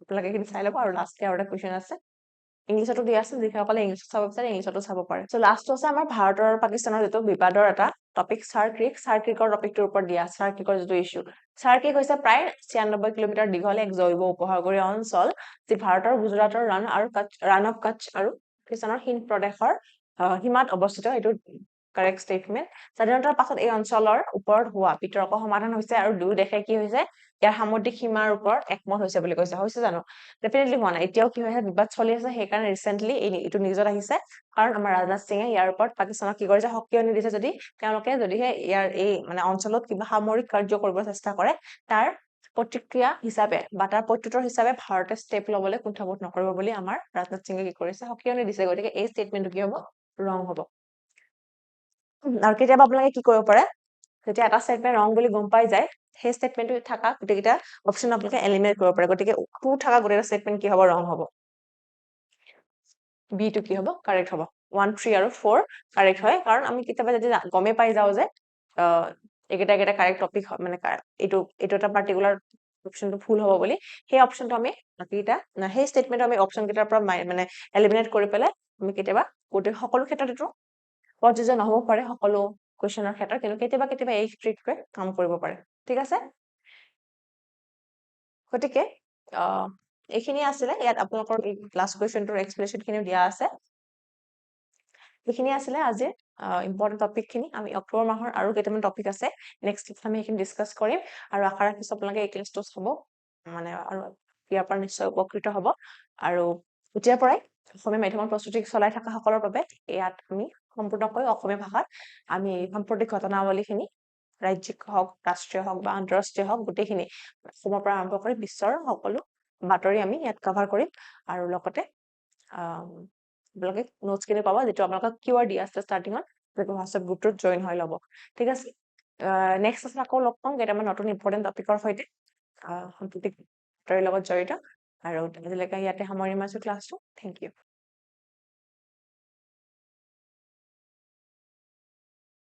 আপোনালোকে এইখিনি চাই ল'ব আৰু লাষ্টে আৰু এটা কুৱেশ্যন আছে ইংলিছতো দিয়া আছে যিসকলে ইংলিছত চাব বিচাৰে ইংলিছতো চাব পাৰে চ' লাষ্টটো আছে আমাৰ ভাৰত আৰু পাকিস্তানৰ যিটো বিবাদৰ এটা টপিক চাৰ্কিকৰ টপিকটোৰ ওপৰত দিয়া চাৰ্কিকৰ যিটো ইস্যু চাৰ্কিক হৈছে প্ৰায় 96 কিলোমিটাৰ দীঘল এক জৈৱ উপসাগৰীয় অঞ্চল যি ভাৰতৰ গুজৰাটৰ ৰাণ অফ কাচ্চ আৰু পাকিস্তানৰ হিন্দ প্ৰদেশৰ সীমাত অৱস্থিত এইটো কাৰেক্ট ষ্টেটমেন্ট স্বাধীনতাৰ পাছত এই অঞ্চলৰ ওপৰত হোৱা বিতৰ্ক সমাধান হৈছে আৰু দুই দেশে কি হৈছে ইয়াৰ সামুদ্ৰিক সীমাৰ ওপৰত একমত হৈছে বুলি কৈছে হৈছে জানো ডেফিনেটলি হোৱা নাই এতিয়াও কি হৈছে বিবাদ চলি আছে সেইকাৰণে ৰিসেন্টলি এইটো নিউজত আহিছে কাৰণ আমাৰ ৰাজনাথ সিঙে ইয়াৰ ওপৰত পাকিস্তানক কি কৰিছে সক্ৰিয় দিছে যদি তেওঁলোকে যদিহে ইয়াৰ এই মানে অঞ্চলত কিবা সামৰিক কাৰ্য কৰিব চেষ্টা কৰে তাৰ প্ৰতিক্ৰিয়া হিচাপে বা তাৰ প্ৰত্যুত্তৰ হিচাপে ভাৰতে ষ্টেপ লবলৈ কুণ্ঠাবোধ নকৰিব বুলি আমাৰ ৰাজনাথ সিঙে কি কৰিছে সক্ৰিয় দিছে গতিকে এই ষ্টেটমেন্টটো কি হ'ব ৰং হ'ব আৰু কেতিয়াবা আপোনালোকে কি কৰিব পাৰে যেতিয়া এটা ষ্টেটমেন্ট ৰং বুলি গম পাই যায় সেই ষ্টেটমেন্টটো থাকা গোটেইকেইটা অপচন আপোনালোকে এলিমিনেট কৰিব পাৰে গতিকে টু থাকা গোটেইটা ষ্টেটমেন্ট কি হ'ব ৰং হ'ব বি টো কি হ'ব কাৰেক্ট হ'ব 1 3 আৰু 4 কাৰেক্ট হয় কাৰণ আমি কেতিয়াবা যদি গমে পাই যাও যে একেটা কাৰেক্ট টপিক মানে এইটো এটা পাৰ্টিকুলাৰ অপশনটো ফুল হ'ব বুলি সেই অপশনটো আমি বাকিটা সেই ষ্টেটমেন্ট আমি অপশন কেইটাৰ পৰা মানে এলিমিনেট কৰি পেলাই আমি কেতিয়াবা গোটেই সকলো ক্ষেত্ৰত এইটো প্ৰযোজ্য নহব পাৰে সকলো কুৱেশ্যনৰ ক্ষেত্ৰত কিন্তু কেতিয়াবা এই ট্ৰিকটোৱে কাম কৰিব পাৰে ঠিক আছে গতিকে এইখিনি আছিলে ইয়াত আপোনালোকৰ ক্লাছ কুৱেশ্যনটোৰ এক্সপ্লেনেশ্যন খিনি দিয়া আছে এইখিনি আছিলে আজি ইম্পৰ্টেন্ট টপিক খিনি আমি অক্টোবৰ মাহৰ আৰু কেইটামান টপিক আছে নেক্সট আমি এইখিনি ডিসকাস কৰিম আৰু আশা ৰাখিছো আপোনালোকে এই ক্লাছটো চাব মানে আৰু ইয়াৰ পৰা নিশ্চয় উপকৃত হ'ব আৰু এতিয়াৰ পৰাই অসমীয়া মাধ্যমৰ প্ৰস্তুতি চলাই থকা সকলৰ বাবে ইয়াত আমি সম্পূৰ্ণকৈ অসমীয়া ভাষাত আমি সাম্প্ৰতিক ঘটনাৱলীখিনি ৰাজ্যিক হওক ৰাষ্ট্ৰীয় হওক বা আন্তঃৰাষ্ট্ৰীয় হওক গোটেইখিনি অসমৰ পৰা আৰম্ভ কৰি বিশ্বৰ সকলো বাতৰি আমি ইয়াত কভাৰ কৰিম আৰু লগতে আপোনালোকে নোটছ খিনি পাব যেটো আপোনালোকক কিউআৰ দিয়া আছে ষ্টাৰ্টিঙত যেটো হোৱাটছএপ গ্ৰুপটোত জয়েন হৈ ল'ব ঠিক আছে নেক্সট আছে আকৌ লগ পাম কেইটামান নতুন ইম্পৰ্টেণ্ট টপিকৰ সৈতে সাম্প্ৰতিক বাতৰিৰ লগত জড়িত আৰু আজিলৈকে ইয়াতে সামৰণি মাৰিছো ক্লাছটো থেংক ইউ